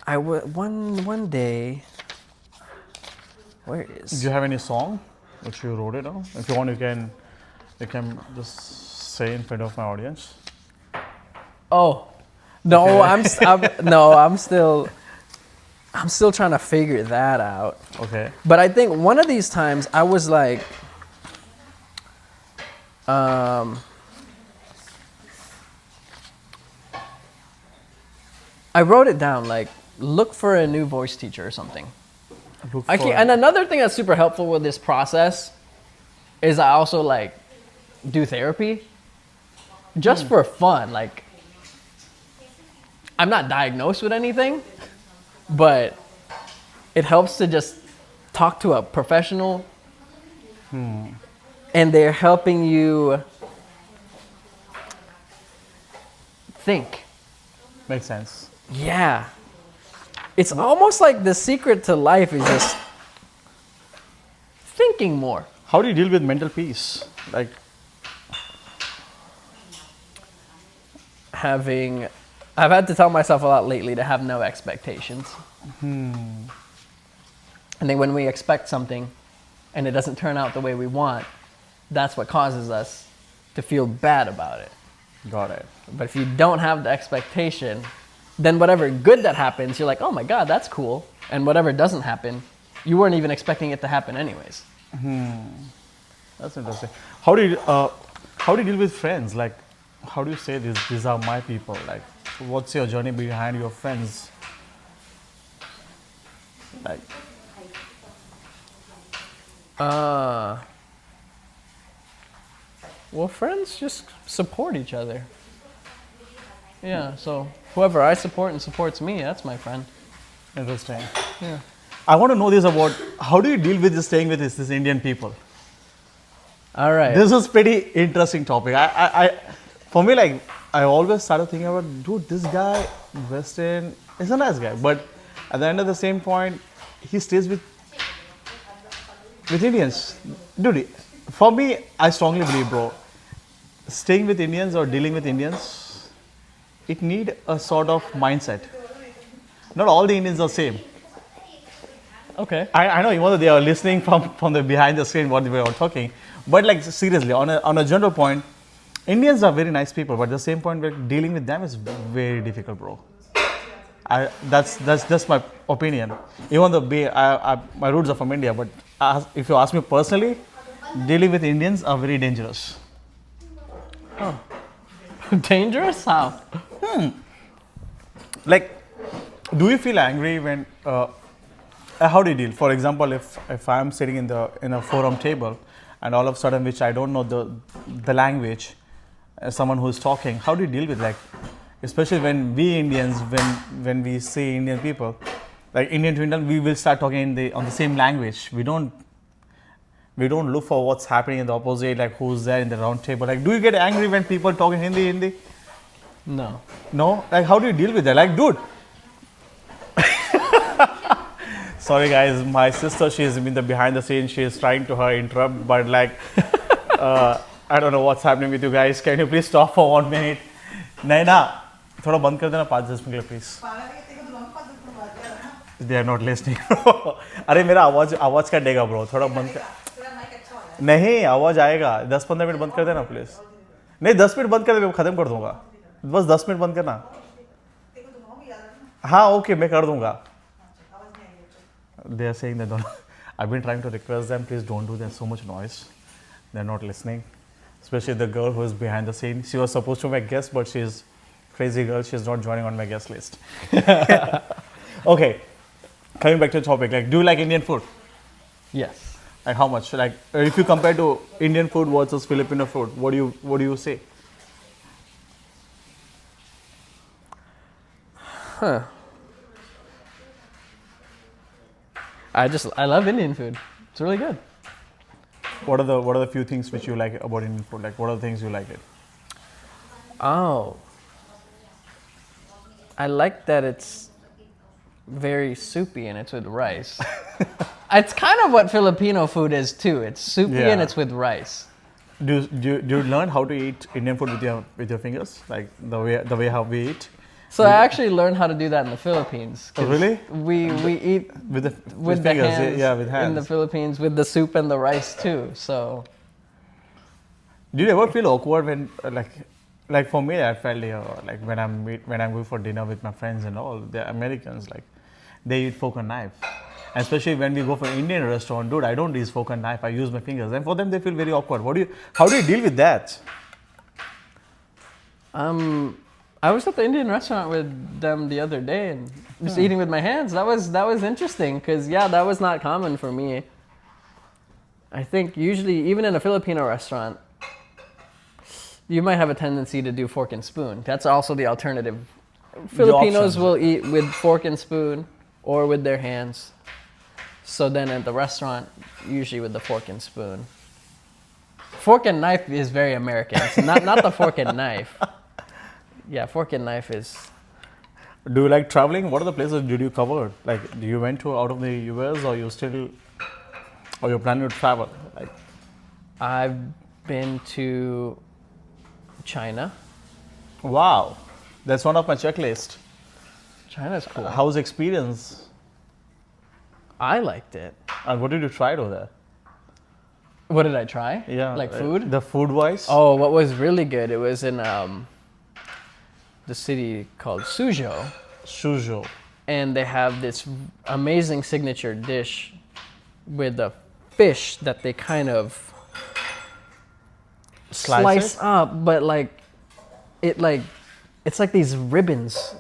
one day. Where is? Do you have any song which you wrote it down? If you want, you can just say in front of my audience. Oh, no, Okay. I'm still trying to figure that out. Okay. But I think one of these times I was like, I wrote it down like, look for a new voice teacher or something. And another thing that's super helpful with this process is I also like do therapy just for fun. Like I'm not diagnosed with anything, but it helps to just talk to a professional and they're helping you think. Makes sense. Yeah. It's almost like the secret to life is just thinking more. How do you deal with mental peace? Like, I've had to tell myself a lot lately to have no expectations. And then when we expect something and it doesn't turn out the way we want, that's what causes us to feel bad about it. got it. But if you don't have the expectation, then whatever good that happens, you're like, oh my God, that's cool. And whatever doesn't happen, you weren't even expecting it to happen anyways. That's interesting. How do you deal with friends? Like, how do you say these are my people? Like, what's your journey behind your friends? Like, Well, friends just support each other. Yeah, so whoever I support and supports me, that's my friend. interesting. Yeah. I want to know this about how do you deal with this staying with this Indian people? All right. This is pretty interesting topic. For me, like, I always started thinking about, dude, this guy, Western, is a nice guy. But at the end of the same point, he stays with Indians. Dude, for me, I strongly believe, bro, staying with Indians or dealing with Indians, it need a sort of mindset. Not all the Indians are same. Okay. I know, even though they are listening from the behind the screen what we were talking, but like seriously, on a general point, Indians are very nice people, but at the same point, dealing with them is very difficult, bro. That's just my opinion. Even though my roots are from India, but if you ask me personally, dealing with Indians are very dangerous. Dangerous? How? Like, do you feel angry when? How do you deal? For example, if I am sitting in a forum table, and all of a sudden, which I don't know the language, someone who is talking, how do you deal with, like, especially when we Indians, when we see Indian people, like Indian to Indian, we will start talking on the same language. We don't We don't look for what's happening in the opposite, like who's there in the round table. Like, do you get angry when people talk in Hindi? No. No? Like, how do you deal with that? Like, dude. Sorry, guys. My sister, she's been the behind the scenes. She is trying to her interrupt, but like, I don't know what's happening with you guys. Can you please stop for 1 minute? नहीं ना, थोड़ा बंद कर देना 5-10 minute please. They are not listening. अरे मेरा आवाज कटेगा ब्रो, थोड़ा बंद कर. नहीं, आवाज आएगा. 10-15 मिनट बंद कर देना प्लीज. नहीं, 10 मिनट बंद कर दे, मैं खत्म कर दूंगा. बस 10 मिनट बंद करना. हाँ, ओके, मैं कर दूंगा. They are saying that I've been trying to request them, please don't do that, so much noise. They're not listening. Especially the girl who is behind the scene. She was supposed to be a guest, but she's crazy girl. She's not joining on my guest list. Okay, coming back to the topic. Like, do you like Indian food? Yes. Like, how much? Like, if you compare to Indian food versus Filipino food, what do you say? Huh. I love Indian food. It's really good. What are the few things which you like about Indian food? Like, what are the things you like it? Oh. I like that it's very soupy and it's with rice. It's kind of what Filipino food is too. It's soupy and it's with rice. Do you learn how to eat Indian food with your fingers? Like the way how we eat? So I actually learned how to do that in the Philippines. Oh, really? We eat with the fingers, hands, yeah, with hands. In the Philippines with the soup and the rice too. So. Do you ever feel awkward when like for me I felt like when I'm going for dinner with my friends and all, the Americans, like they eat fork and knife. And especially when we go for an Indian restaurant, dude, I don't use fork and knife. I use my fingers, and for them they feel very awkward. How do you deal with that? I was at the Indian restaurant with them the other day and just eating with my hands. That was interesting because that was not common for me. I think usually even in a Filipino restaurant, you might have a tendency to do fork and spoon. That's also the alternative. Filipinos will eat with fork and spoon or with their hands. So then at the restaurant, usually with the fork and spoon. Fork and knife is very American. It's not the fork and knife. Yeah, fork and knife is. Do you like traveling? What are the places did you cover? Like, do you went to out of the US, or you're planning to travel? Like, I've been to China. Wow, that's one of my checklist. China's cool. How's the experience? I liked it. And what did you try over there? What did I try? Yeah, like food. The food wise. Oh, what was really good? It was in the city called Suzhou. Suzhou. And they have this amazing signature dish with a fish that they kind of slice up, but it's like these ribbons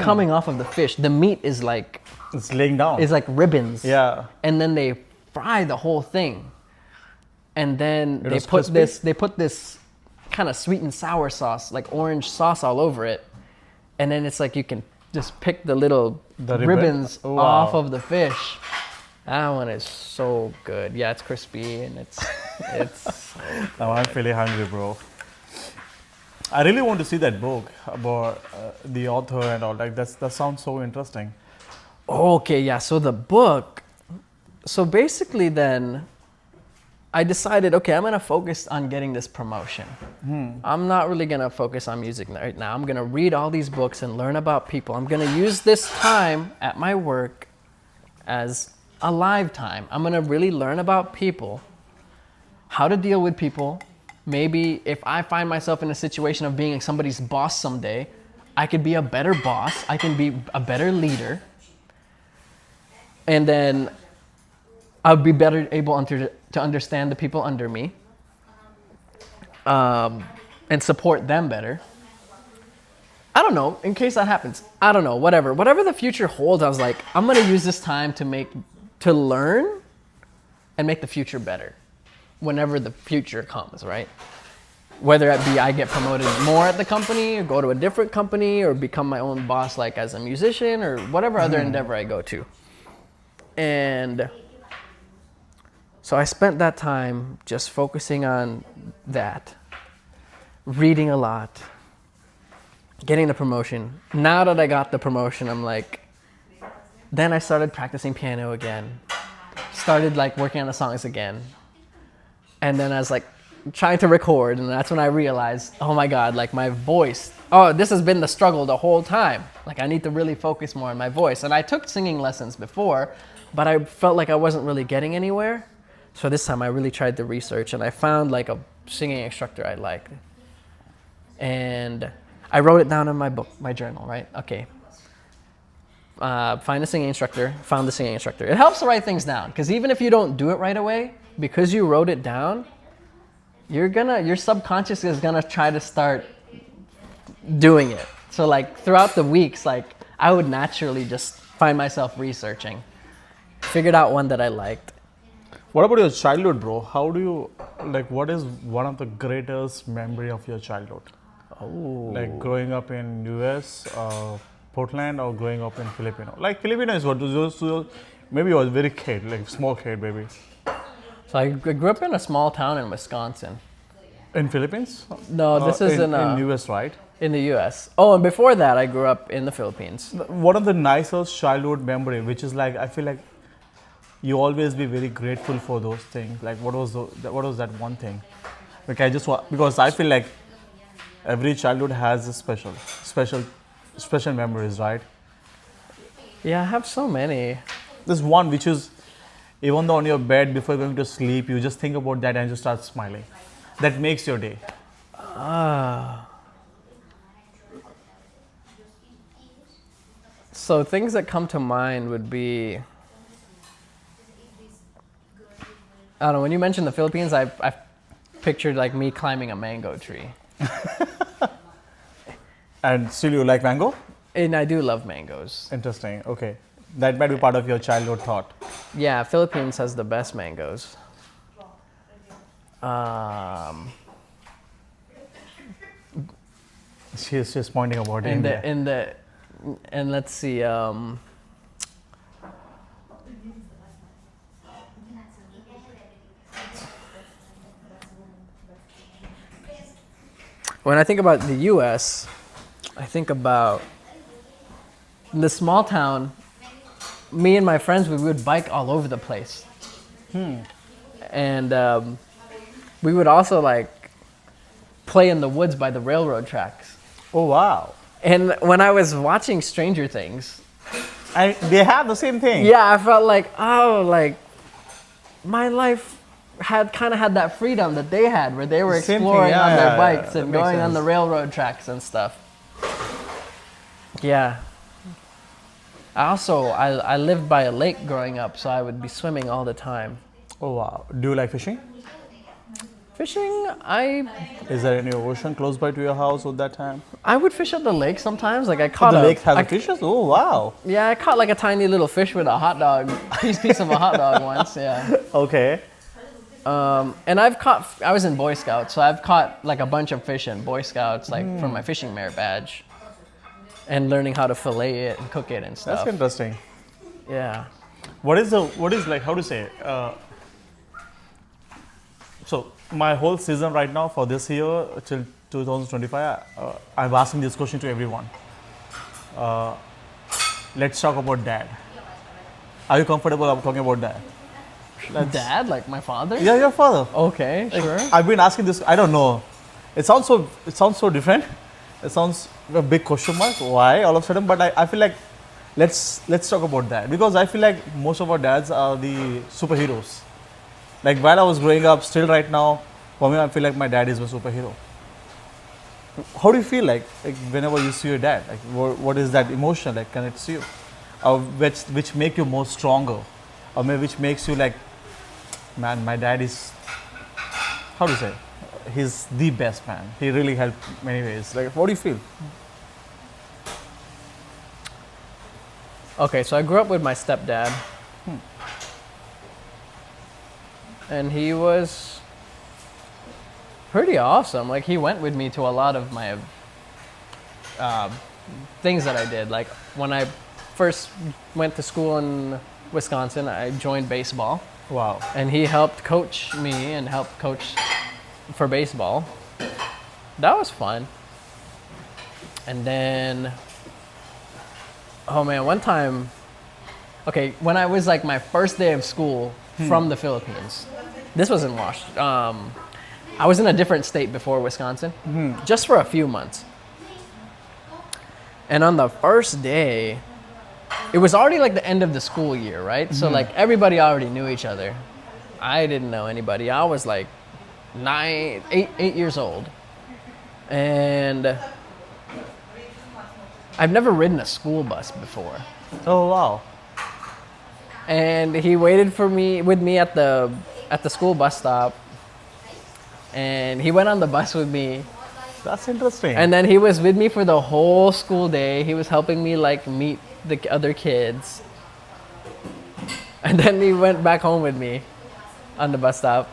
coming off of the fish. The meat is like it's laying down. It's like ribbons. Yeah. And then they fry the whole thing. And then they put this kind of sweet and sour sauce, like orange sauce all over it. And then it's like you can just pick the little ribbons off of the fish. That one is so good. Yeah, it's crispy and it's Now I'm feeling hungry, bro. I really want to see that book about the author and all. Like that sounds so interesting. Okay, yeah. So the book. So basically, then I decided, okay, I'm gonna focus on getting this promotion. I'm not really gonna focus on music right now. I'm gonna read all these books and learn about people. I'm gonna use this time at my work as a live time. I'm gonna really learn about people, how to deal with people. Maybe if I find myself in a situation of being somebody's boss someday, I could be a better boss. I can be a better leader. And then I'll be better able to understand the people under me and support them better. I don't know, in case that happens. I don't know, whatever the future holds. I was like, I'm gonna use this time to learn and make the future better whenever the future comes, right? Whether it be I get promoted more at the company or go to a different company or become my own boss, like as a musician or whatever other endeavor I go to. And So I spent that time just focusing on that, reading a lot, getting the promotion. Now that I got the promotion, I'm like, then I started practicing piano again, started like working on the songs again. And then I was like trying to record, and that's when I realized, oh my God, like my voice, oh, this has been the struggle the whole time. Like I need to really focus more on my voice. And I took singing lessons before, but I felt like I wasn't really getting anywhere. So this time I really tried to research, and I found like a singing instructor I liked. And I wrote it down in my book, my journal, right? Okay. Find a singing instructor, found the singing instructor. It helps to write things down, because even if you don't do it right away, because you wrote it down, your subconscious is gonna try to start doing it. So like throughout the weeks, like I would naturally just find myself researching. Figured out one that I liked. What about your childhood, bro? How do you, like, what is one of the greatest memory of your childhood? Oh. Like growing up in US, Portland, or growing up in Filipino? Like Filipino is what, maybe you were a very kid, like small kid, maybe. So I grew up in a small town in Wisconsin. In Philippines? No, this is in US, right? in the US. Oh, and before that, I grew up in the Philippines. One of the nicest childhood memory, which is like, I feel like you always be very grateful for those things. Like what was that one thing? Like because I feel like every childhood has a special memories, right? Yeah, I have so many. There's one which is, even though on your bed before going to sleep, you just think about that and you start smiling. That makes your day. So things that come to mind would be, I don't know, when you mentioned the Philippines, I pictured like me climbing a mango tree. And still you like mango? And I do love mangoes. Interesting. Okay. That might be part of your childhood thought. Yeah, Philippines has the best mangoes. She's pointing about India. And let's see. When I think about the U.S., I think about the small town. Me and my friends, we would bike all over the place. And we would also like play in the woods by the railroad tracks. Oh wow. And when I was watching Stranger Things, They have the same thing. yeah, I felt like, oh, like my life had that freedom that they had, where they were Same thing, exploring on their yeah, bikes that and makes going on sense. the railroad tracks and stuff. Yeah. I lived by a lake growing up, so I would be swimming all the time. Oh wow. Do you like fishing? Fishing, Is there any ocean close by to your house at that time? I would fish at the lake sometimes. Like I caught The a lake has I- fishes? Oh wow. Yeah, I caught like a tiny little fish with a hot dog, piece of a hot dog once. Yeah. Okay. And I was in Boy Scouts, so I've caught like a bunch of fish in Boy Scouts, like from my fishing merit badge, and learning how to fillet it and cook it and stuff. That's interesting. Yeah. What is like, how to say it? So my whole season right now for this year till 2025, I'm asking this question to everyone. Let's talk about dad. Are you comfortable about talking about dad? Dad, like my father? Yeah, your father. Okay, sure. I've been asking this. I don't know. It sounds so different. It sounds a big question mark. Why all of a sudden? But I feel like let's talk about that, because I feel like most of our dads are the superheroes. Like while I was growing up, still right now, for me I feel like my dad is a superhero. How do you feel like whenever you see your dad? Like what is that emotion like connects you, or which make you more stronger, or maybe which makes you like, man, my dad is, how to say, he's the best man. He really helped many ways. Like, what do you feel? Okay, so I grew up with my stepdad. And he was pretty awesome. Like, he went with me to a lot of my things that I did. Like, when I first went to school in Wisconsin, I joined baseball. Wow. and he helped coach me and helped coach for baseball. That was fun. And then, oh man, one time, okay, when I was like my first day of school from the Philippines, this was in I was in a different state before Wisconsin, just for a few months. And on the first day, it was already like the end of the school year, right? So like everybody already knew each other. I didn't know anybody. I was like 8 years old. And I've never ridden a school bus before. Oh wow. And he waited for me with me at the school bus stop. And he went on the bus with me. That's interesting. And then he was with me for the whole school day. He was helping me like meet the other kids. And then he went back home with me on the bus stop.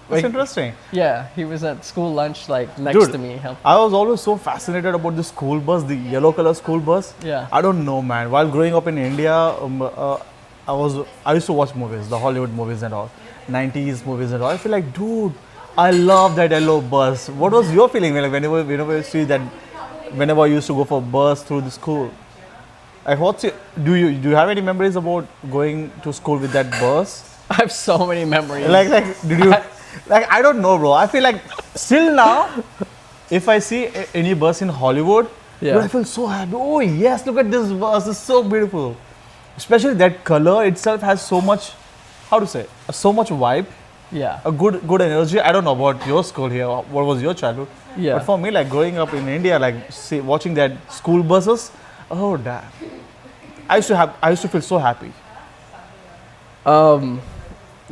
That's Like, interesting. yeah, he was at school lunch like next Dude, to me. I was always so fascinated about the school bus, the yellow color school bus. Yeah. I don't know, man. While growing up in India, I used to watch movies, the Hollywood movies and all, 90s movies and all. I feel like, dude, I love that yellow bus. What was your feeling whenever you see that? Whenever you used to go for bus through the school, like do you have any memories about going to school with that bus? I have so many memories. Like did you? Like I don't know, bro. I feel like still now, if I see any bus in Hollywood, Yeah. dude, I feel so happy. Oh yes, look at this bus. It's so beautiful. Especially that color itself has so much, how to say, so much vibe. Yeah. A good energy. I don't know about your school here. What was your childhood? Yeah. But for me, like growing up in India, like watching that school buses. Oh damn! I used to feel so happy.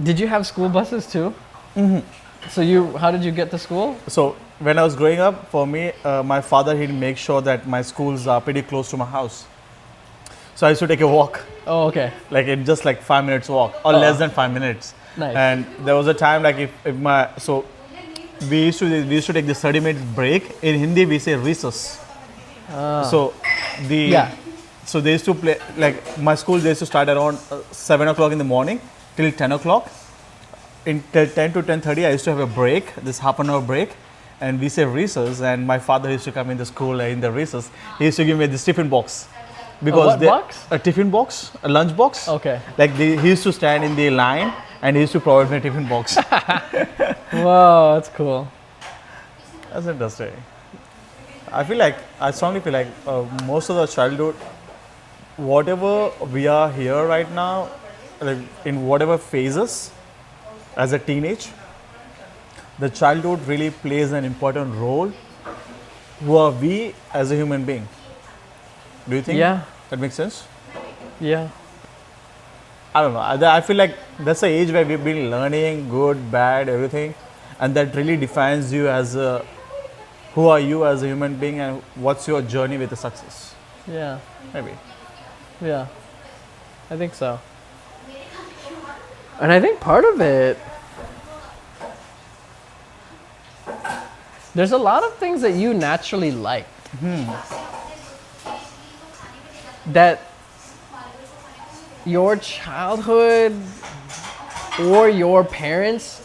Did you have school buses too? So how did you get to school? So when I was growing up, for me, my father he'd make sure that my schools are pretty close to my house. So I used to take a walk, Oh, okay. like in just like 5 minutes walk or Oh. less than 5 minutes. Nice. And there was a time like if my we used to take this 30-minute break. In Hindi we say recess. So so they used to play like my school. They used to start around 7 o'clock in the morning till 10 o'clock. Till 10 to 10:30, I used to have a break, this half an hour break, and we say recess. And my father used to come in the school in the recess. He used to give me this tiffin box because what box? a tiffin box, a lunch box. Okay. Like he used to stand in the line and he used to provide me a tiffin box. Whoa, that's cool. That's interesting. I strongly feel like most of the childhood, whatever we are here right now, like in whatever phases, as a teenage, the childhood really plays an important role. Who are we as a human being? Do you think Yeah. that makes sense? Yeah. I don't know. I feel like that's the age where we've been learning good, bad, everything, and that really defines you as a, who are you as a human being and what's your journey with the success. Yeah. Maybe. Yeah. I think so. And I think part of it, there's a lot of things that you naturally like. That your childhood or your parents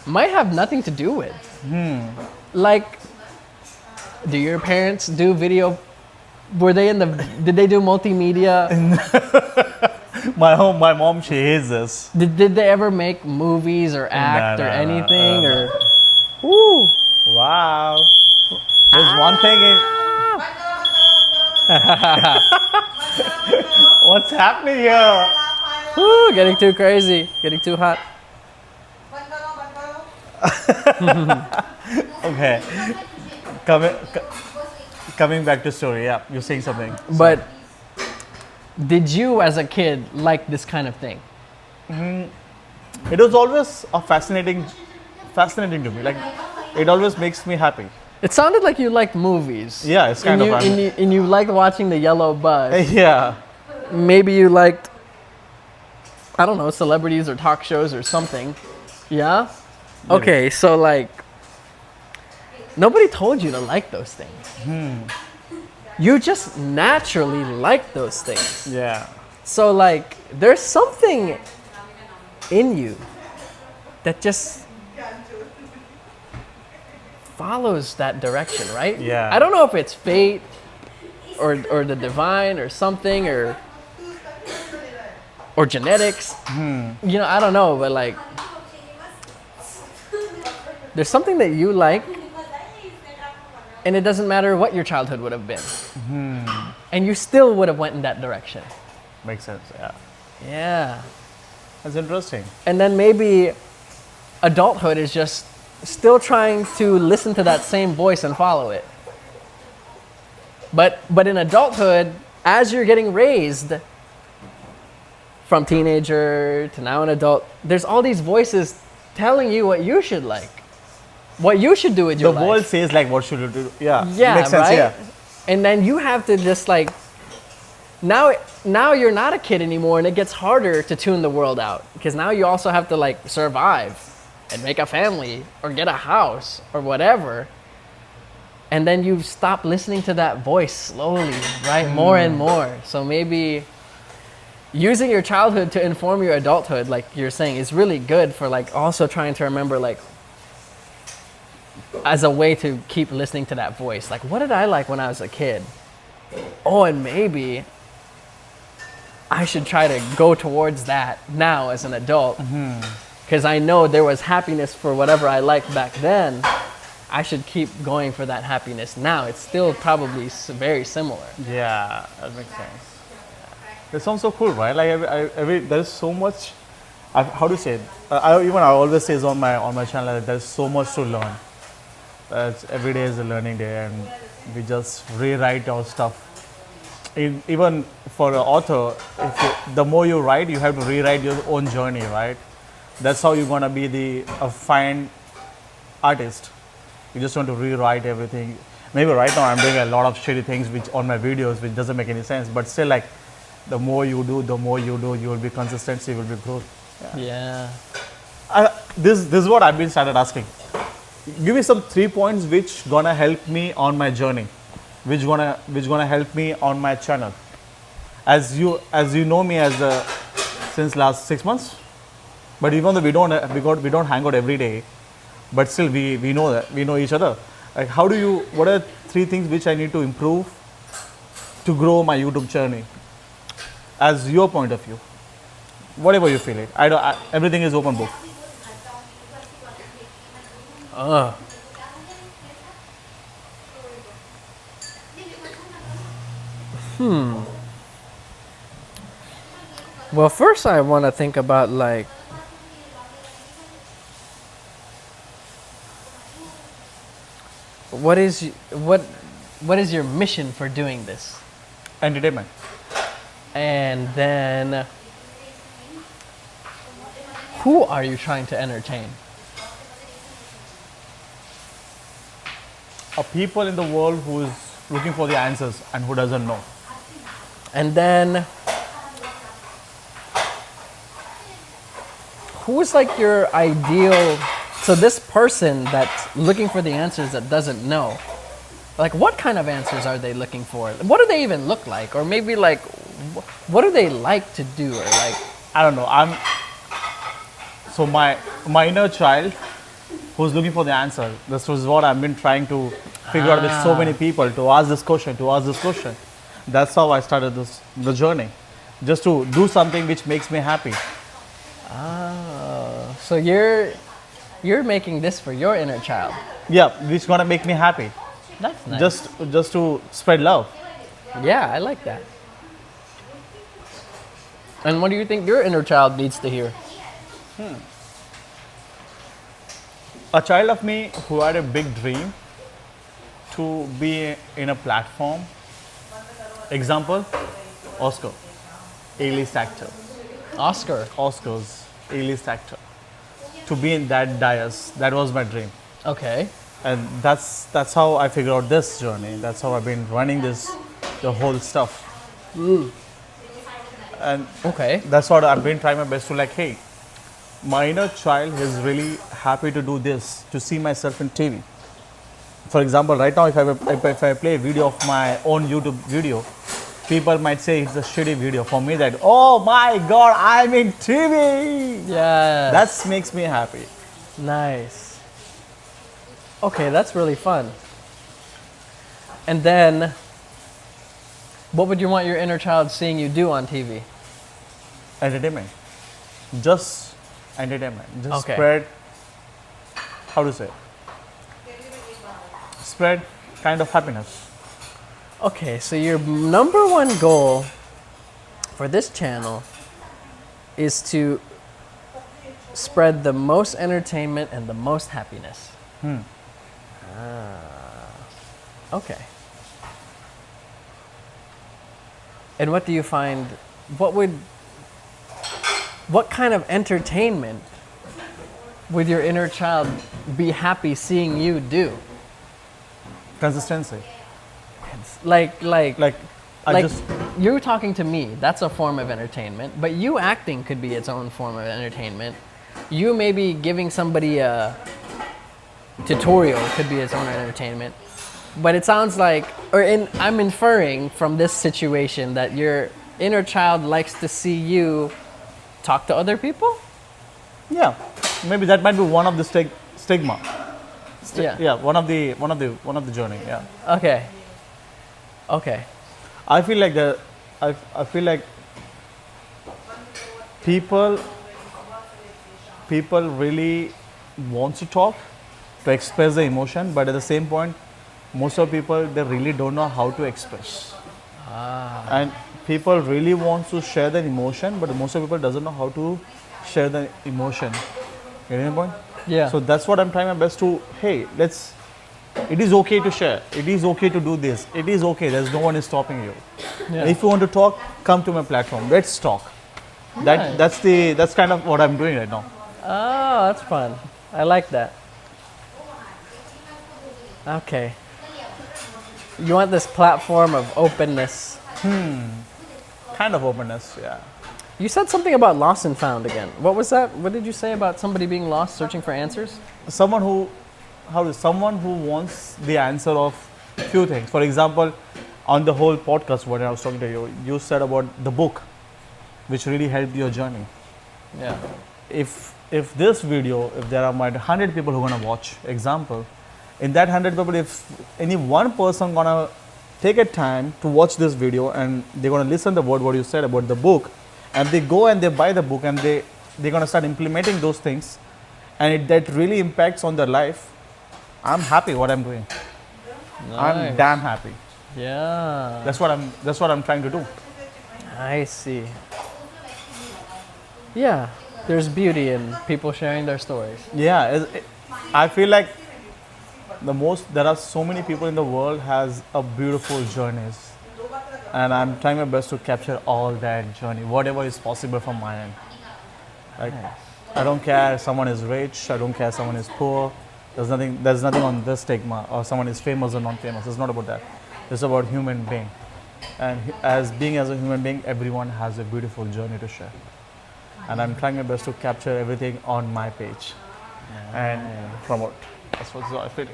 might have nothing to do with. Like, do your parents do video? Did they do multimedia? My mom, she hates this. Did they ever make movies or act or anything or? Woo! Wow. There's one thing in. What's happening here? Woo, getting too crazy, getting too hot. Okay. Coming back to story. Yeah, you're saying something. But did you, as a kid, like this kind of thing? It was always fascinating to me. Like, it always makes me happy. It sounded like you liked movies. Yeah, it's kind and of. and you liked watching the yellow bus. Yeah. Maybe you liked, I don't know, celebrities or talk shows or something. Yeah? Okay, so like, nobody told you to like those things. You just naturally like those things. Yeah. So like, there's something in you that just follows that direction, right? Yeah. I don't know if it's fate or the divine or something or genetics. You know, I don't know, but like there's something that you like and it doesn't matter what your childhood would have been. And you still would have went in that direction. Makes sense. Yeah. Yeah. That's interesting. And then maybe adulthood is just still trying to listen to that same voice and follow it. But in adulthood, as you're getting raised from teenager to now an adult, there's all these voices telling you what you should like, what you should do with your The life. world says like, what should you do? Yeah. Yeah, Makes sense. right? Yeah. And then you have to just like, now you're not a kid anymore, and it gets harder to tune the world out because now you also have to like survive and make a family or get a house or whatever. And then you stop listening to that voice slowly, right? More and more. So maybe using your childhood to inform your adulthood, like you're saying, is really good for like also trying to remember like as a way to keep listening to that voice. Like, what did I like when I was a kid? Oh, and maybe I should try to go towards that now as an adult. Because I know there was happiness for whatever I liked back then. I should keep going for that happiness now. It's still probably very similar. Yeah, that makes sense. That sounds so cool, right? Like there's so much. How do you say it? I always say on my channel that there's so much to learn. Every day is a learning day, and we just rewrite our stuff. Even for an author, the more you write, you have to rewrite your own journey, right? That's how you're gonna be a fine artist. You just want to rewrite everything. Maybe right now I'm doing a lot of shitty things which on my videos which doesn't make any sense. But still, like the more you do, you will be consistency, will be growth. Yeah. This is what I've been started asking. Give me some 3 points which gonna help me on my journey, which gonna help me on my channel. As you know me since last 6 months, but even though we don't hang out every day, but still we know each other. Like what are 3 things which I need to improve to grow my YouTube journey? As your point of view, whatever you feel it. Everything is open book. Well, first I want to think about like what is your mission for doing this? Entertainment. And then who are you trying to entertain? People in the world who is looking for the answers and who doesn't know. And then who's like your ideal, so this person that's looking for the answers that doesn't know, like what kind of answers are they looking for? What do they even look like? Or maybe like what do they like to do? Or like, I don't know. So my inner child who's looking for the answer. This was what I've been trying to figure out with so many people, to ask this question. That's how I started the journey. Just to do something which makes me happy. so you're making this for your inner child. Yeah, which gonna make me happy. That's nice. Just to spread love. Yeah, I like that. And what do you think your inner child needs to hear? A child of me who had a big dream to be in a platform. Example, Oscar, A-list actor. Oscars, A-list actor. To be in that dais, that was my dream. Okay. And that's how I figured out this journey. That's how I've been running the whole stuff. And Okay. that's what I've been trying my best to, like, hey, my inner child is really happy to do this, to see myself in TV. For example, right now if I play a video of my own YouTube video, people might say it's a shitty video. For me, that, oh my god, I'm in TV. Yeah. That makes me happy. Nice. Okay, that's really fun. And then, what would you want your inner child seeing you do on TV? Entertainment. Just entertainment. Just Okay. spread, how to say? Spread kind of happiness. Okay, so your number one goal for this channel is to spread the most entertainment and the most happiness. Okay. And what do you find, what kind of entertainment would your inner child be happy seeing you do? Consistency. Like I just you talking to me, that's a form of entertainment, but you acting could be its own form of entertainment. You maybe giving somebody a tutorial could be its own entertainment. But it sounds like, I'm inferring from this situation that your inner child likes to see you talk to other people? yeah, maybe that might be one of the stigma. Yeah. Yeah, one of the journey. Yeah. Okay. Okay. I feel like I feel like people really want to talk, to express the emotion, but at the same point, most of people, they really don't know how to express. And people really want to share their emotion, but most of people doesn't know how to share the emotion. Getting the point? Yeah. So that's what I'm trying my best to. Hey, it is okay to share. It is okay to do this. It is okay. There's no one is stopping you. Yeah. If you want to talk, come to my platform. Let's talk. Nice. That's kind of what I'm doing right now. Oh, that's fun. I like that. Okay. You want this platform of openness. Kind of openness, yeah. You said something about lost and found again. What was that? What did you say about somebody being lost, searching for answers? Someone who wants the answer of few things. For example, on the whole podcast when I was talking to you, you said about the book, which really helped your journey. Yeah. If this video, if there are 100 people who are gonna watch, example, in that 100 people, if any one person gonna take a time to watch this video and they're gonna listen to what you said about the book, and they go and they buy the book and they're gonna start implementing those things, and that really impacts on their life, I'm happy what I'm doing. I'm Nice. damn happy. Yeah. That's what I'm trying to do. I see. Yeah. There's beauty in people sharing their stories. Yeah, I feel like there are so many people in the world has a beautiful journeys, and I'm trying my best to capture all that journey, whatever is possible from my end. Like, I don't care if someone is rich, I don't care if someone is poor. There's nothing on this stigma, or someone is famous or non-famous. It's not about that. It's about human being, and as a human being, everyone has a beautiful journey to share. And I'm trying my best to capture everything on my page and promote. That's what I feel.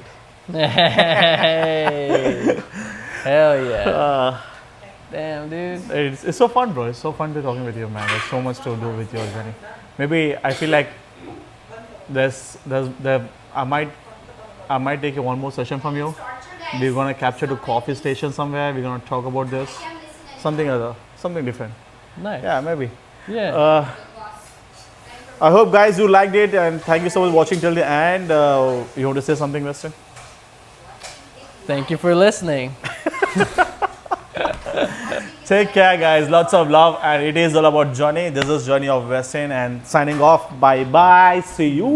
Hey. Hell yeah. Damn, dude. It's so fun, bro. It's so fun to talking with you, man. There's so much to do with your journey. Maybe I feel like I might take one more session from you. We're gonna capture the coffee station somewhere. We're gonna talk about this, something different. Nice. Yeah, maybe. Yeah. I hope guys you liked it, and thank you so much for watching till the end. You want to say something, Weston? Thank you for listening. Take care, guys. Lots of love, and it is all about Johnny. This is Johnny of Weston, and signing off. Bye bye. See you.